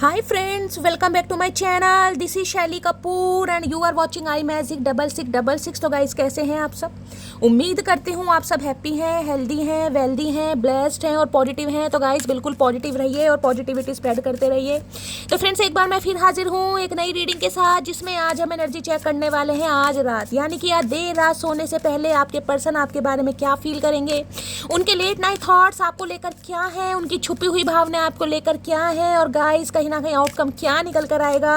Hi friends, welcome back to my channel. This is Shaily Kapoor and you are watching I magic 6666। तो guys, कैसे हैं आप सब? उम्मीद करती हूँ आप सब हैप्पी हैं, हेल्दी हैं, वेल्दी हैं, ब्लेस्ड हैं और पॉजिटिव हैं। तो गाइस, बिल्कुल पॉजिटिव रहिए और पॉजिटिविटी स्प्रेड करते रहिए। तो फ्रेंड्स, एक बार मैं फिर हाजिर हूँ एक नई रीडिंग के साथ, जिसमें आज हम एनर्जी चेक करने वाले हैं आज रात, यानी कि आज देर रात सोने से पहले आपके पर्सन आपके बारे में क्या फील करेंगे, उनके लेट नाइट थॉट्स आपको लेकर क्या है, उनकी छुपी हुई भावना आपको लेकर क्या है, और गाइस कहीं ना कहीं आउटकम क्या निकल कर आएगा,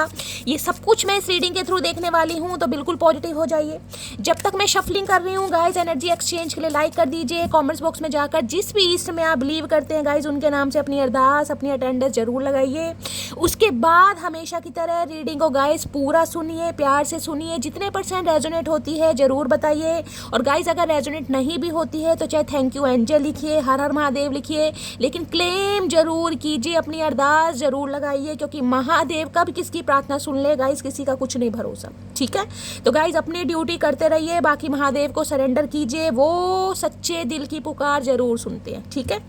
ये सब कुछ मैं इस रीडिंग के थ्रू देखने वाली हूँ। तो बिल्कुल पॉजिटिव हो जाइए। जब तक मैं शफलिंग कर रही हूँ गाइस, एनर्जी एक्सचेंज के लिए लाइक कर दीजिए। कमेंट्स बॉक्स में जाकर जिस भी ईस्ट में आप बिलीव करते हैं गाइस, उनके नाम से अपनी अरदास, अपनी अटेंडेंस जरूर लगाइए। उसके बाद हमेशा की तरह रीडिंग को गाइस पूरा सुनिए, प्यार से सुनिए। जितने % रेजोनेट होती है जरूर बताइए। और गाइस, अगर रेजोनेट नहीं भी होती है तो चाहे थैंक यू एंजल लिखिए, हर हर महादेव लिखिए, लेकिन क्लेम जरूर कीजिए, अपनी अरदास जरूर लगाइए, क्योंकि महादेव कब किसकी प्रार्थना सुन ले गाइस, किसी का कुछ नहीं भरोसा। ठीक है? तो गाइस, अपनी ड्यूटी करते रहिए, बाकी महादेव को सरेंडर कीजिए, वो सच्चे दिल की पुकार जरूर सुनते हैं। ठीक है?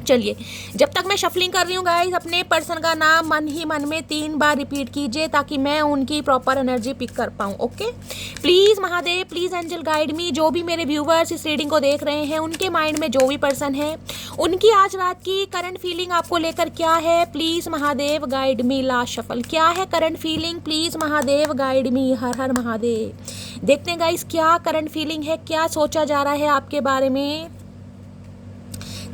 चलिए, जब तक मैं शफलिंग कर रही हूँ गाइस, अपने पर्सन का नाम मन ही मन में 3 बार रिपीट कीजिए, ताकि मैं उनकी प्रॉपर एनर्जी पिक कर पाऊँ। Okay? Please Mahadev, please angel guide me. जो भी मेरे व्यूवर्स इस रीडिंग को देख रहे हैं, उनके माइंड में जो भी पर्सन है, उनकी आज रात की करंट फीलिंग आपको लेकर क्या है, please Mahadev guide me. Last shuffle, क्या है current feeling, please Mahadev guide me. हर हर महादेव। देखते हैं गाइस, क्या करंट फीलिंग है, क्या सोचा जा रहा है आपके बारे में।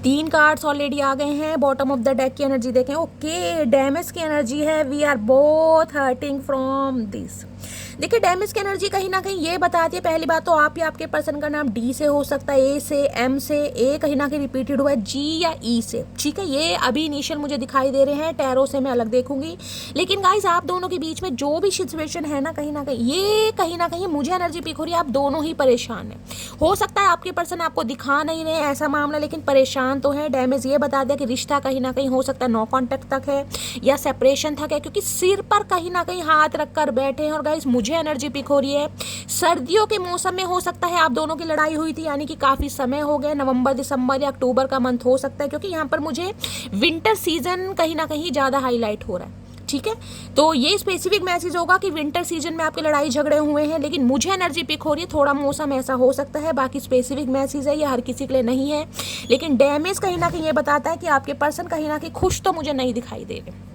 3 कार्ड्स ऑलरेडी आ गए हैं। बॉटम ऑफ द डेक की एनर्जी देखें। ओके, डैमेज की एनर्जी है। We are both hurting from this. देखिए, डैमेज की एनर्जी कहीं ना कहीं ये बताती है, पहली बात तो आप या आपके पर्सन का नाम डी से हो सकता है, ए से, एम से, ए कहीं ना कहीं रिपीटेड हुआ है, जी या ई से। ठीक है? ये अभी इनिशियल मुझे दिखाई दे रहे हैं, टैरो से मैं अलग देखूंगी। लेकिन गाइस, आप दोनों के बीच में जो भी सिचुएशन है ना कहीं ये कहीं ना कहीं मुझे एनर्जी पिक हो रही है, आप दोनों ही परेशान हैं। हो सकता है आपके पर्सन आपको दिखा नहीं रहे ऐसा मामला, लेकिन परेशान तो है। डैमेज ये बता दिया कि रिश्ता कहीं ना कहीं हो सकता है नो कॉन्टेक्ट तक है या सेपरेशन तक है, क्योंकि सिर पर कहीं ना कहीं हाथ रखकर बैठे हैं। और गाइस, मुझे एनर्जी पिक हो रही है, सर्दियों के मौसम में हो सकता है आप दोनों की लड़ाई हुई थी, यानी कि काफी समय हो गया, नवंबर, दिसंबर या अक्टूबर का मंथ हो सकता है, क्योंकि यहाँ पर मुझे विंटर सीजन कहीं ना कहीं ज्यादा हाईलाइट हो रहा है। ठीक है? तो ये स्पेसिफिक मैसेज होगा कि विंटर सीजन में आपके लड़ाई झगड़े हुए हैं, लेकिन मुझे एनर्जी पिक हो रही है, थोड़ा मौसम ऐसा हो सकता है। बाकी स्पेसिफिक मैसेज है, ये हर किसी के लिए नहीं है। लेकिन डैमेज कहीं ना कहीं ये बताता है कि आपके पर्सन कहीं ना कहीं खुश तो मुझे नहीं दिखाई दे रहे।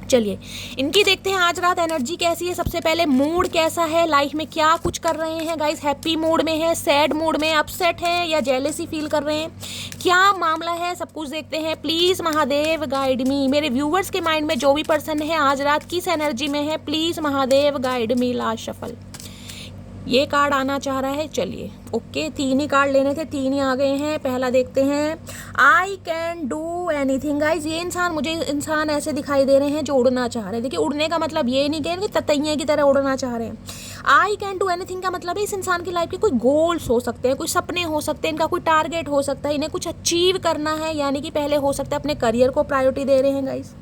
चलिए, इनकी देखते हैं आज रात एनर्जी कैसी है। सबसे पहले मूड कैसा है, लाइफ में क्या कुछ कर रहे हैं गाइस, हैप्पी मूड में है, सैड मूड में, अपसेट है या जेलेसी फील कर रहे हैं, क्या मामला है, सब कुछ देखते हैं। प्लीज महादेव गाइड मी। मेरे व्यूवर्स के माइंड में जो भी पर्सन है आज रात किस एनर्जी में है, please Mahadev guide me. Last shuffle, ये कार्ड आना चाह रहा है। चलिए, ओके, 3 ही कार्ड लेने थे, 3 ही आ गए हैं। पहला देखते हैं, I can do anything. Guys, ये मुझे इंसान ऐसे दिखाई दे रहे हैं जो उड़ना चाह रहे हैं। देखिए, उड़ने का मतलब ये नहीं कि ततैये की तरह उड़ना चाह रहे हैं। आई कैन डू एनीथिंग का मतलब है इस इंसान की लाइफ के कोई गोल्स हो सकते हैं, कोई सपने हो सकते हैं, इनका कोई टारगेट हो सकता है, इन्हें कुछ अचीव करना है, यानी कि पहले हो सकता है अपने करियर को प्रायोरिटी दे रहे हैं गाइज।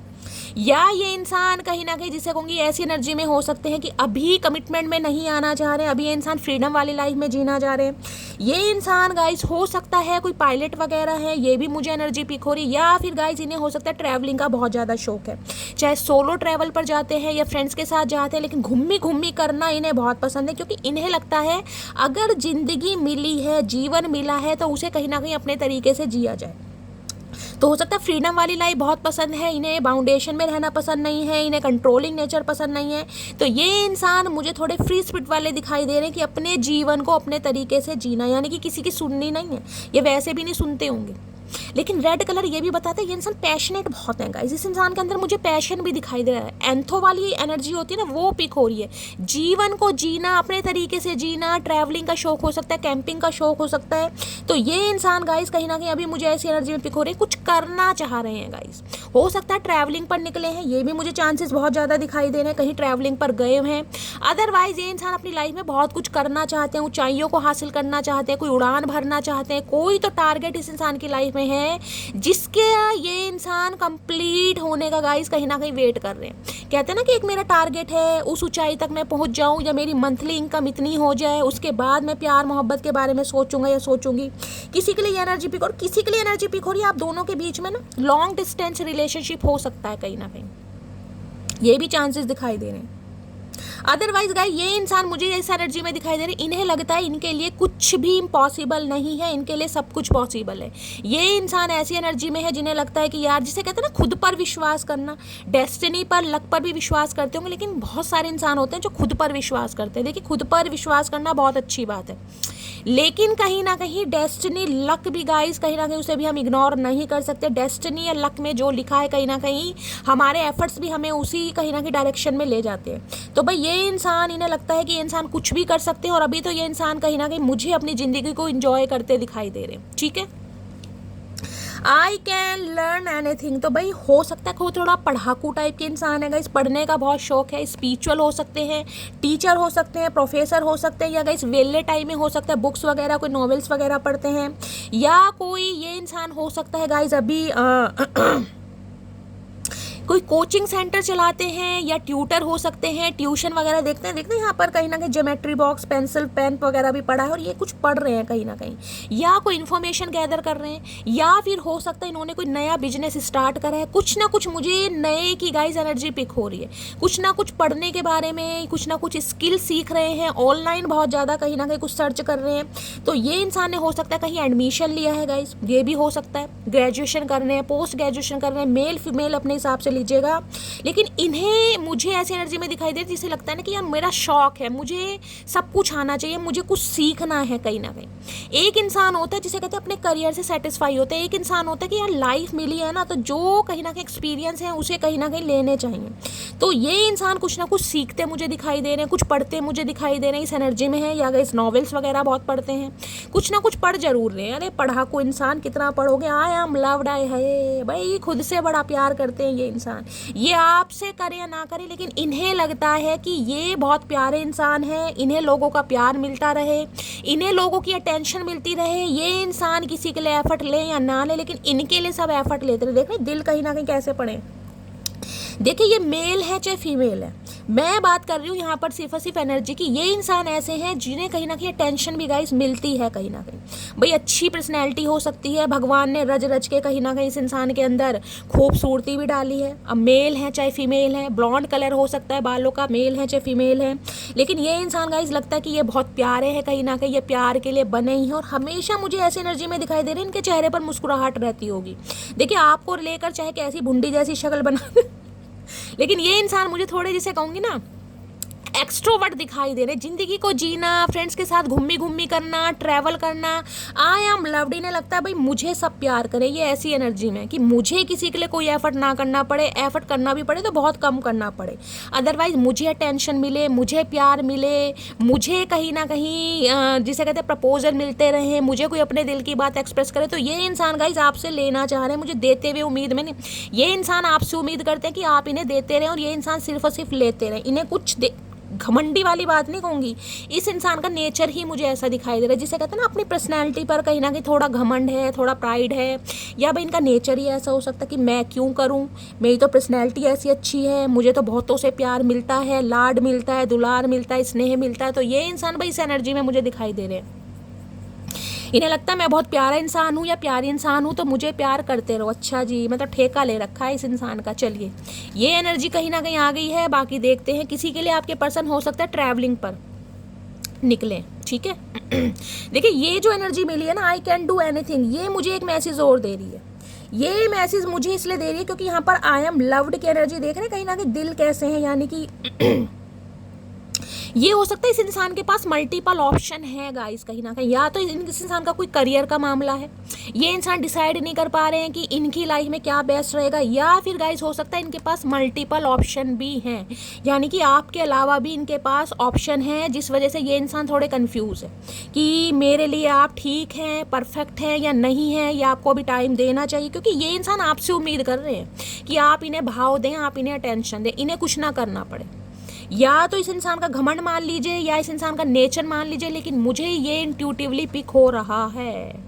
या ये इंसान कहीं ना कहीं, जिसे कहूँगी ऐसी एनर्जी में हो सकते हैं कि अभी कमिटमेंट में नहीं आना चाह रहे हैं, अभी ये इंसान फ्रीडम वाली लाइफ में जीना चाह रहे हैं। ये इंसान गाइस हो सकता है कोई पायलट वगैरह है, ये भी मुझे एनर्जी पिक हो रही है। या फिर गाइस, इन्हें हो सकता है ट्रैवलिंग का बहुत ज़्यादा शौक है, चाहे सोलो ट्रैवल पर जाते हैं या फ्रेंड्स के साथ जाते हैं, लेकिन घूमी घूमी करना इन्हें बहुत पसंद है, क्योंकि इन्हें लगता है अगर जिंदगी मिली है, जीवन मिला है, तो उसे कहीं ना कहीं अपने तरीके से जिया जाए। तो हो सकता है फ्रीडम वाली लाइफ बहुत पसंद है इन्हें, बाउंडेशन में रहना पसंद नहीं है, इन्हें कंट्रोलिंग नेचर पसंद नहीं है। तो ये इंसान मुझे थोड़े फ्री स्पिरिट वाले दिखाई दे रहे हैं कि अपने जीवन को अपने तरीके से जीना, यानी कि किसी की सुननी नहीं है। ये वैसे भी नहीं सुनते होंगे। लेकिन रेड कलर ये भी बताता है ये इंसान पैशनेट बहुत है गाइस। इस इंसान के अंदर मुझे पैशन भी दिखाई दे रहा है। एंथो वाली एनर्जी होती है ना, वो पिक हो रही है। जीवन को जीना, अपने तरीके से जीना, ट्रैवलिंग का शौक हो सकता है, कैंपिंग का शौक हो सकता है। तो ये इंसान गाइस कहीं ना कहीं अभी मुझे ऐसी एनर्जी में पिक हो रही है, कुछ करना चाह रहे हैं गाइस। हो सकता है ट्रैवलिंग पर निकले हैं, ये भी मुझे चांसेस बहुत ज़्यादा दिखाई दे रहे हैं, कहीं ट्रैवलिंग पर गए हैं। अदरवाइज ये इंसान अपनी लाइफ में बहुत कुछ करना चाहते हैं, ऊंचाइयों को हासिल करना चाहते हैं, कोई उड़ान भरना चाहते हैं, कोई तो टारगेट इस इंसान की लाइफ में है जिसके ये इंसान कंप्लीट होने का गाइस कहीं ना कहीं वेट कर रहे हैं। कहते हैं ना कि एक मेरा टारगेट है, उस ऊंचाई तक मैं पहुंच जाऊं, या मेरी मंथली इनकम इतनी हो जाए, उसके बाद मैं प्यार मोहब्बत के बारे में सोचूंगा या सोचूंगी। किसी के लिए एनर्जी पिक और किसी के लिए एनर्जी पिक हो रही है, आप दोनों के बीच में ना लॉन्ग डिस्टेंस रिलेशनशिप हो सकता है कहीं ना कहीं। ये भी चांसेस दिखाई दे रहे हैं। अदरवाइज गाइस ये इंसान मुझे इस एनर्जी में दिखाई दे रहे हैं, इन्हें लगता है इनके लिए कुछ भी इम्पॉसिबल नहीं है, इनके लिए सब कुछ पॉसिबल है। ये इंसान ऐसी एनर्जी में है जिन्हें लगता है कि यार, जिसे कहते हैं ना खुद पर विश्वास करना, डेस्टिनी पर, लक पर भी विश्वास करते होंगे, लेकिन बहुत सारे इंसान होते हैं जो खुद पर विश्वास करते हैं। देखिए, खुद पर विश्वास करना बहुत अच्छी बात है, लेकिन कहीं ना कहीं डेस्टिनी, लक भी गाइस कहीं ना कहीं उसे भी हम इग्नोर नहीं कर सकते। डेस्टिनी या लक में जो लिखा है कहीं ना कहीं हमारे एफर्ट्स भी हमें उसी कहीं ना कहीं डायरेक्शन में ले जाते हैं। तो भाई ये इंसान, इन्हें लगता है कि ये इंसान कुछ भी कर सकते हैं, और अभी तो ये इंसान कहीं ना कहीं मुझे अपनी ज़िंदगी को इंजॉय करते दिखाई दे रहे हैं। ठीक है, आई कैन लर्न एनीथिंग। तो भाई हो सकता है कोई थोड़ा पढ़ाकू टाइप के इंसान है गाइस, पढ़ने का बहुत शौक है, स्पिरिचुअल हो सकते हैं, टीचर हो सकते हैं, प्रोफेसर हो सकते हैं, या गाइस वेले टाइम में हो सकता है बुक्स वगैरह, कोई नॉवेल्स वगैरह पढ़ते हैं, या कोई ये इंसान हो सकता है गाइस अभी कोई कोचिंग सेंटर चलाते हैं, या ट्यूटर हो सकते हैं, ट्यूशन वगैरह देखते हैं यहाँ पर कहीं ना कहीं ज्योमेट्री बॉक्स, पेंसिल, पेन वगैरह भी पड़ा है, और ये कुछ पढ़ रहे हैं कहीं ना कहीं, या कोई इन्फॉर्मेशन गैदर कर रहे हैं, या फिर हो सकता है इन्होंने कोई नया बिजनेस स्टार्ट करा है। कुछ ना कुछ मुझे नए की गाइस एनर्जी पिक हो रही है, कुछ ना कुछ पढ़ने के बारे में, कुछ ना कुछ स्किल सीख रहे हैं, ऑनलाइन बहुत ज़्यादा कहीं ना कहीं कुछ सर्च कर रहे हैं। तो ये इंसान ने हो सकता है कहीं एडमिशन लिया है गाइस, ये भी हो सकता है, ग्रेजुएशन कर रहे हैं, पोस्ट ग्रेजुएशन कर रहे हैं, मेल फीमेल अपने हिसाब से लीजिएगा, लेकिन इन्हें मुझे ऐसी एनर्जी में दिखाई दे जिसे लगता है ना कि यार मेरा शौक है, मुझे सब कुछ आना चाहिए, मुझे कुछ सीखना है कहीं ना कहीं। एक इंसान होता है जिसे कहते हैं अपने करियर से सेटिस्फाई होता है, एक इंसान होता है कि यार लाइफ मिली है ना, तो जो कहीं ना कहीं एक्सपीरियंस है उसे कहीं ना कहीं लेने चाहिए। तो ये इंसान कुछ ना कुछ सीखते मुझे दिखाई दे रहे हैं, कुछ पढ़ते मुझे दिखाई दे रहे हैं, इस एनर्जी में है, या इस नॉवेल्स वगैरह बहुत पढ़ते हैं, कुछ ना कुछ पढ़ जरूर रहे हैं। अरे पढ़ाकू इंसान, कितना पढ़ोगे, आई एम लव्ड, आई है भाई, खुद से बड़ा प्यार करते हैं ये इंसान, ये आपसे करे या ना करे, लेकिन इन्हें लगता है कि ये बहुत प्यारे इंसान है, इन्हें लोगों का प्यार मिलता रहे, इन्हें लोगों की अटेंशन मिलती रहे। ये इंसान किसी के लिए एफर्ट ले या ना ले, लेकिन इनके लिए सब एफर्ट लेते रहे। देख रहे दिल कहीं ना कहीं कैसे पड़े। देखिए, ये मेल है चाहे फीमेल है, मैं बात कर रही हूँ यहाँ पर सिर्फ और सिर्फ एनर्जी की। ये इंसान ऐसे हैं जिन्हें कहीं ना कहीं टेंशन भी गाइस मिलती है कहीं ना कहीं। भाई अच्छी पर्सनैलिटी हो सकती है, भगवान ने रच रच के कहीं ना कहीं इस इंसान के अंदर खूबसूरती भी डाली है। अब मेल है चाहे फीमेल है, ब्लॉन्ड कलर हो सकता है बालों का, मेल है चाहे फीमेल है, लेकिन ये इंसान गाइस लगता है कि ये बहुत प्यारे हैं कहीं ना कहीं, ये प्यार के लिए बने ही हैं, और हमेशा मुझे ऐसी एनर्जी में दिखाई दे रही है इनके चेहरे पर मुस्कुराहट रहती होगी। देखिए, आपको लेकर चाहे कैसी भुंडी जैसी शक्ल बना लेकिन ये इंसान मुझे थोड़े, जिसे कहूँगी ना, एक्सट्रोवर्ट दिखाई दे रहे। जिंदगी को जीना, फ्रेंड्स के साथ घूमी करना, ट्रैवल करना, आई एम लव्ड। इन्हें लगता है भाई मुझे सब प्यार करे, ये ऐसी एनर्जी में कि मुझे किसी के लिए कोई एफर्ट ना करना पड़े, एफर्ट करना भी पड़े तो बहुत कम करना पड़े, अदरवाइज मुझे अटेंशन मिले, मुझे प्यार मिले, मुझे कहीं ना कहीं जिसे कहते हैं प्रपोजल मिलते रहे, मुझे कोई अपने दिल की बात एक्सप्रेस करे। तो ये इंसान गाइज आपसे लेना चाह रहे हैं, मुझे देते हुए उम्मीद में नहीं, ये इंसान आपसे उम्मीद करते हैं कि आप इन्हें देते रहें, और ये इंसान सिर्फ और सिर्फ लेते रहें। इन्हें कुछ घमंडी वाली बात नहीं कहूँगी, इस इंसान का नेचर ही मुझे ऐसा दिखाई दे रहा है, जिसे कहते हैं ना अपनी पर्सनैलिटी पर कहीं ना कहीं थोड़ा घमंड है, थोड़ा प्राइड है, या भाई इनका नेचर ही ऐसा हो सकता है कि मैं क्यों करूँ, मेरी तो पर्सनैलिटी ऐसी अच्छी है, मुझे तो बहुतों से प्यार मिलता है, लाड मिलता है, दुलार मिलता है, स्नेह मिलता है। तो ये इंसान भाई इस एनर्जी में मुझे दिखाई दे रहे हैं। इन्हें लगता है मैं बहुत प्यारा इंसान हूँ या प्यारी इंसान हूँ, तो मुझे प्यार करते रहो। अच्छा जी, मतलब ठेका ले रखा है इस इंसान का। चलिए, ये एनर्जी कहीं ना कहीं आ गई है, बाकी देखते हैं। किसी के लिए आपके पर्सन हो सकता है ट्रैवलिंग पर निकले, ठीक है। देखिए, ये जो एनर्जी मिली है ना, आई कैन डू एनीथिंग, ये मुझे एक मैसेज और दे रही है। ये मैसेज मुझे इसलिए दे रही है क्योंकि यहाँ पर आई एम लव्ड की एनर्जी देख रहे हैं, कहीं ना कहीं दिल कैसे हैं, यानी कि ये हो सकता है इस इंसान के पास मल्टीपल ऑप्शन है गाइस कहीं ना कहीं, या तो इस इंसान का कोई करियर का मामला है, ये इंसान डिसाइड नहीं कर पा रहे हैं कि इनकी लाइफ में क्या बेस्ट रहेगा, या फिर गाइस हो सकता है इनके पास मल्टीपल ऑप्शन भी हैं, यानी कि आपके अलावा भी इनके पास ऑप्शन है, जिस वजह से ये इंसान थोड़े कंफ्यूज है कि मेरे लिए आप ठीक हैं, परफेक्ट हैं या नहीं है, या आपको अभी टाइम देना चाहिए, क्योंकि ये इंसान आपसे उम्मीद कर रहे हैं कि आप इन्हें भाव दें, आप इन्हें अटेंशन दें, इन्हें कुछ ना करना पड़े। या तो इस इंसान का घमंड मान लीजिए या इस इंसान का नेचर मान लीजिए, लेकिन मुझे ये इंट्यूटिवली पिक हो रहा है।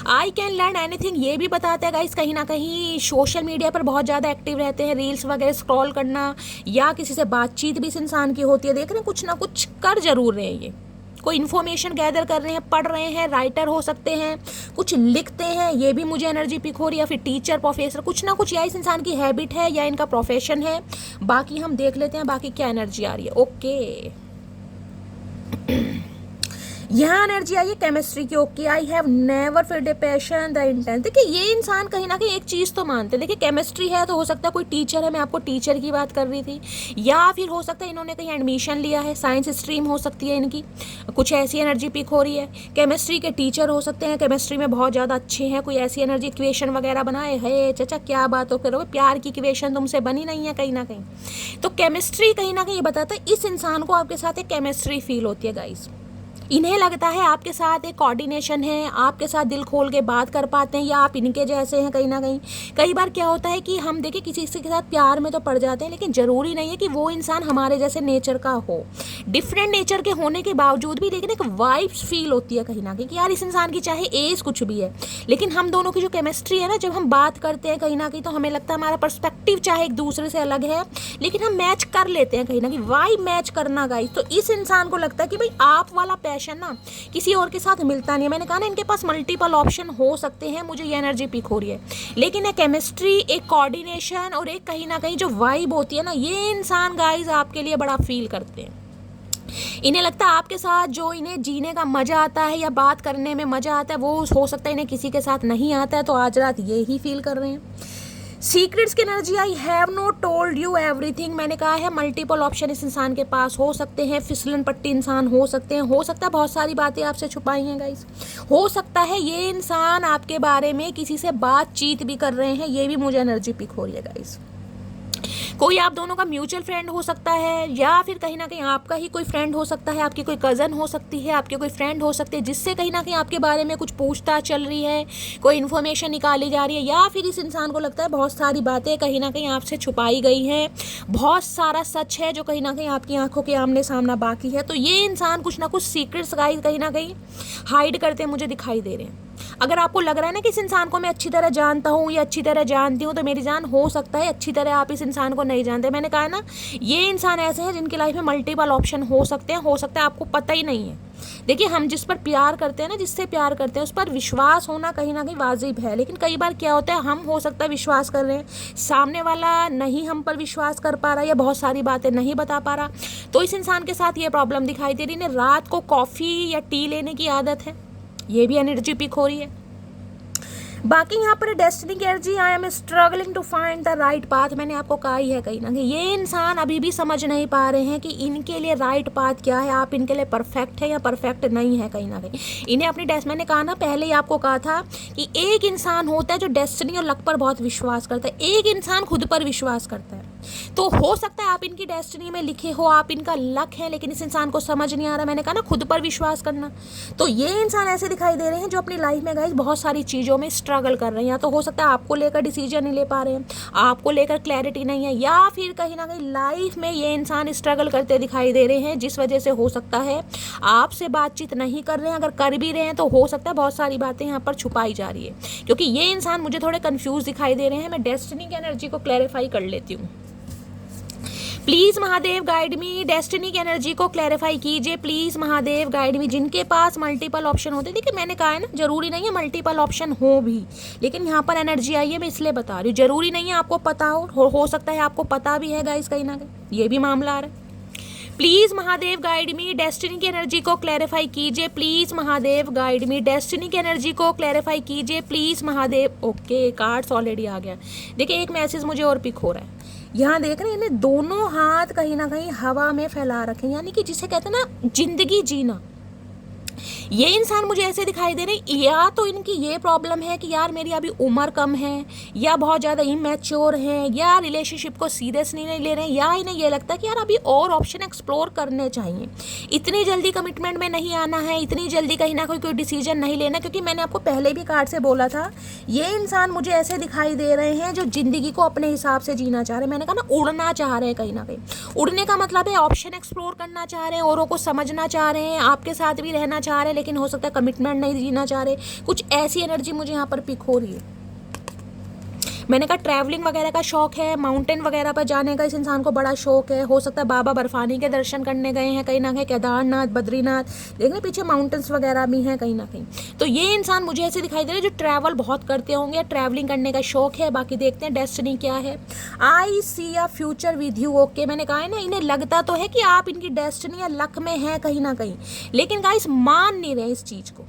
आई कैन लर्न एनीथिंग ये भी बताता है गाइस, कहीं ना कहीं सोशल मीडिया पर बहुत ज़्यादा एक्टिव रहते हैं, रील्स वगैरह स्क्रॉल करना, या किसी से बातचीत भी इस इंसान की होती है। देख रहे हैं कुछ ना कुछ कर जरूर रहे हैं, ये कोई इन्फॉर्मेशन गैदर कर रहे हैं, पढ़ रहे हैं, राइटर हो सकते हैं, कुछ लिखते हैं, ये भी मुझे एनर्जी पिक हो रही है, या फिर टीचर, प्रोफेसर, कुछ ना कुछ या इस इंसान की हैबिट है या इनका प्रोफेशन है। बाकी हम देख लेते हैं बाकी क्या एनर्जी आ रही है। ओके, यहाँ एनर्जी आई है केमिस्ट्री की। Okay, I have never field a passion the intense. देखिए ये इंसान कहीं ना कहीं एक चीज़ तो मानते हैं, देखिए केमिस्ट्री है तो हो सकता है कोई टीचर है, मैं आपको टीचर की बात कर रही थी, या फिर हो सकता है इन्होंने कहीं एडमिशन लिया है, साइंस स्ट्रीम हो सकती है इनकी, कुछ ऐसी एनर्जी पिक हो रही है। केमिस्ट्री के टीचर हो सकते हैं, केमिस्ट्री में बहुत ज़्यादा अच्छे हैं, कोई ऐसी एनर्जी इक्वेशन वगैरह बनाए है, चाचा क्या बात हो करो, प्यार की इक्वेशन तुमसे बनी नहीं है कहीं ना कहीं। तो केमिस्ट्री कहीं ना कहीं ये बताता है इस इंसान को आपके साथ एक केमिस्ट्री फील होती है गाइस। इन्हें लगता है आपके साथ एक कोऑर्डिनेशन है, आपके साथ दिल खोल के बात कर पाते हैं, या आप इनके जैसे हैं कहीं ना कहीं। कई बार क्या होता है कि हम देखिए किसी के साथ प्यार में तो पड़ जाते हैं, लेकिन ज़रूरी नहीं है कि वो इंसान हमारे जैसे नेचर का हो। डिफरेंट नेचर के होने के बावजूद भी लेकिन एक वाइब्स फील होती है कहीं ना कहीं कि यार इस इंसान की चाहे एज कुछ भी है, लेकिन हम दोनों की जो केमिस्ट्री है ना, जब हम बात करते हैं कहीं ना कहीं तो हमें लगता है हमारा पर्सपेक्टिव चाहे एक दूसरे से अलग है, लेकिन हम मैच कर लेते हैं कहीं ना कहीं। वाइब मैच करना गाइस, तो इस इंसान को लगता है कि भाई आप वाला पैशन ना किसी और के साथ मिलता नहीं है। मैंने कहा ना इनके पास मल्टीपल ऑप्शन हो सकते हैं, मुझे ये एनर्जी पिक हो रही है, लेकिन एक केमिस्ट्री, एक कोऑर्डिनेशन और एक कहीं ना कहीं जो वाइब होती है ना, ये इंसान गाइस आपके लिए बड़ा फील करते हैं। इन्हें लगता है आपके साथ जो इन्हें जीने का मज़ा आता है या बात करने में मज़ा आता है, वो हो सकता है इन्हें किसी के साथ नहीं आता है, तो आज रात ये ही फील कर रहे हैं। सीक्रेट्स की energy, I have not told you everything. मैंने कहा है मल्टीपल ऑप्शन इस इंसान के पास हो सकते हैं, फिसलन पट्टी इंसान हो सकते हैं, हो सकता है बहुत सारी बातें आपसे छुपाई हैं गाइस, हो सकता है ये इंसान आपके बारे में किसी से बातचीत भी कर रहे हैं, ये भी मुझे एनर्जी पिक हो रही है गाइस। कोई आप दोनों का म्यूचुअल फ्रेंड हो सकता है, या फिर कहीं ना कहीं आपका ही कोई फ्रेंड हो सकता है, आपकी कोई कज़न हो सकती है, आपके कोई फ्रेंड हो सकते हैं जिससे कहीं ना कहीं आपके बारे में कुछ पूछताछ चल रही है, कोई इन्फॉर्मेशन निकाली जा रही है, या फिर इस इंसान को लगता है बहुत सारी बातें कहीं ना कहीं आपसे छुपाई गई हैं, बहुत सारा सच है जो कहीं ना कहीं आपकी आंखों के आमने सामना बाकी है। तो ये इंसान कुछ ना कुछ सीक्रेट्स गाइस कहीं ना कहीं हाइड करते मुझे दिखाई दे रहे हैं। अगर आपको लग रहा है ना कि इस इंसान को मैं अच्छी तरह जानता हूँ या अच्छी तरह जानती हूँ, तो मेरी जान हो सकता है अच्छी तरह आप इस इंसान को नहीं जानते। मैंने कहा ना ये इंसान ऐसे हैं जिनकी लाइफ में मल्टीपल ऑप्शन हो सकते हैं, हो सकता है आपको पता ही नहीं है। देखिए हम जिस पर प्यार करते हैं ना, जिससे प्यार करते हैं उस पर विश्वास होना कहीं ना कहीं वाजिब है, लेकिन कई बार क्या होता है हम हो सकता है विश्वास कर रहे हैं, सामने वाला नहीं हम पर विश्वास कर पा रहा या बहुत सारी बातें नहीं बता पा रहा। तो इस इंसान के साथ ये प्रॉब्लम दिखाई दे रही है। रात को कॉफ़ी या टी लेने की आदत है, ये भी एनर्जी पिक हो रही है। बाकी यहाँ पर डेस्टिनी की energy, I am struggling to find the right path. मैंने आपको कहा ही है कहीं ना कहीं ये इंसान अभी भी समझ नहीं पा रहे हैं कि इनके लिए राइट पाथ क्या है, आप इनके लिए परफेक्ट है या परफेक्ट नहीं है कहीं ना कहीं। इन्हें अपनी मैंने कहा ना पहले ही आपको कहा था कि एक इंसान होता है जो डेस्टिनी और लक पर बहुत विश्वास करता है, एक इंसान खुद पर विश्वास करता है। तो हो सकता है आप इनकी डेस्टिनी में लिखे हो, आप इनका लक है, लेकिन इस इंसान को समझ नहीं आ रहा। मैंने कहा ना खुद पर विश्वास करना। तो ये इंसान ऐसे दिखाई दे रहे हैं जो अपनी लाइफ में गाइस बहुत सारी चीज़ों में स्ट्रगल कर रहे हैं, या तो हो सकता है आपको लेकर डिसीजन नहीं ले पा रहे हैं, आपको लेकर क्लैरिटी नहीं है, या फिर कहीं ना कहीं लाइफ में ये इंसान स्ट्रगल करते दिखाई दे रहे हैं, जिस वजह से हो सकता है आपसे बातचीत नहीं कर रहे हैं। अगर कर भी रहे हैं तो हो सकता है बहुत सारी बातें यहाँ पर छुपाई जा रही है, क्योंकि ये इंसान मुझे थोड़े कंफ्यूज दिखाई दे रहे हैं। मैं डेस्टिनी की एनर्जी को क्लैरिफाई कर लेती हूँ। Please Mahadev guide me, destiny की एनर्जी को क्लैरिफाई कीजिए प्लीज़ महादेव गाइड मी। जिनके पास मल्टीपल ऑप्शन होते हैं, देखिए मैंने कहा है ना जरूरी नहीं है मल्टीपल ऑप्शन हो भी, लेकिन यहाँ पर एनर्जी आई है मैं इसलिए बता रही हूँ, जरूरी नहीं है आपको पता हो सकता है आपको पता भी है गाइस कहीं ना कहीं, ये भी मामला आ रहा है। Please Mahadev guide me, destiny की एनर्जी को क्लैरिफाई कीजिए please Mahadev guide me, destiny की एनर्जी को क्लैरिफाई कीजिए please Mahadev. Okay, cards already आ गया। देखिए एक मैसेज मुझे और पिक हो रहा है, यहाँ देख रहे हैं इन्हें दोनों हाथ कहीं ना कहीं हवा में फैला रखे हैं, यानी कि जिसे कहते हैं ना जिंदगी जीना। ये इंसान मुझे ऐसे दिखाई दे रहे, या तो इनकी ये प्रॉब्लम है कि यार मेरी अभी उम्र कम है, या बहुत ज़्यादा इमैच्योर हैं, या रिलेशनशिप को सीरियस नहीं ले रहे हैं, या इन्हें ये लगता है कि यार अभी और ऑप्शन एक्सप्लोर करने चाहिए, इतनी जल्दी कमिटमेंट में नहीं आना है, इतनी जल्दी कहीं ना कोई डिसीजन नहीं लेना। क्योंकि मैंने आपको पहले भी कार्ड से बोला था ये इंसान मुझे ऐसे दिखाई दे रहे हैं जो ज़िंदगी को अपने हिसाब से जीना चाह रहे हैं। मैंने कहा ना उड़ना चाह रहे हैं कहीं ना कहीं, उड़ने का मतलब है ऑप्शन एक्सप्लोर करना चाह रहे हैं, औरों को समझना चाह रहे हैं, आपके साथ भी रहना चाह रहे हैं, लेकिन हो सकता है कमिटमेंट नहीं जीना चाह रहे। कुछ ऐसी एनर्जी मुझे यहाँ पर पिक हो रही है। मैंने कहा ट्रैवलिंग वगैरह का शौक है, माउंटेन वगैरह पर जाने का इस इंसान को बड़ा शौक है। हो सकता है बाबा बर्फानी के दर्शन करने गए हैं कहीं ना कहीं, केदारनाथ, बद्रीनाथ, देखने पीछे माउंटेन्स वगैरह भी हैं कहीं ना कहीं। तो ये इंसान मुझे ऐसे दिखाई दे रहे हैं जो ट्रैवल बहुत करते होंगे, ट्रैवलिंग करने का शौक है। बाकी देखते हैं डेस्टिनी क्या है। I see a future with you. Okay, मैंने कहा है ना, इन्हें लगता तो है कि आप इनकी डेस्टिनी या लक में है कहीं ना कहीं, लेकिन गाइस मान नहीं रहे इस चीज़ को।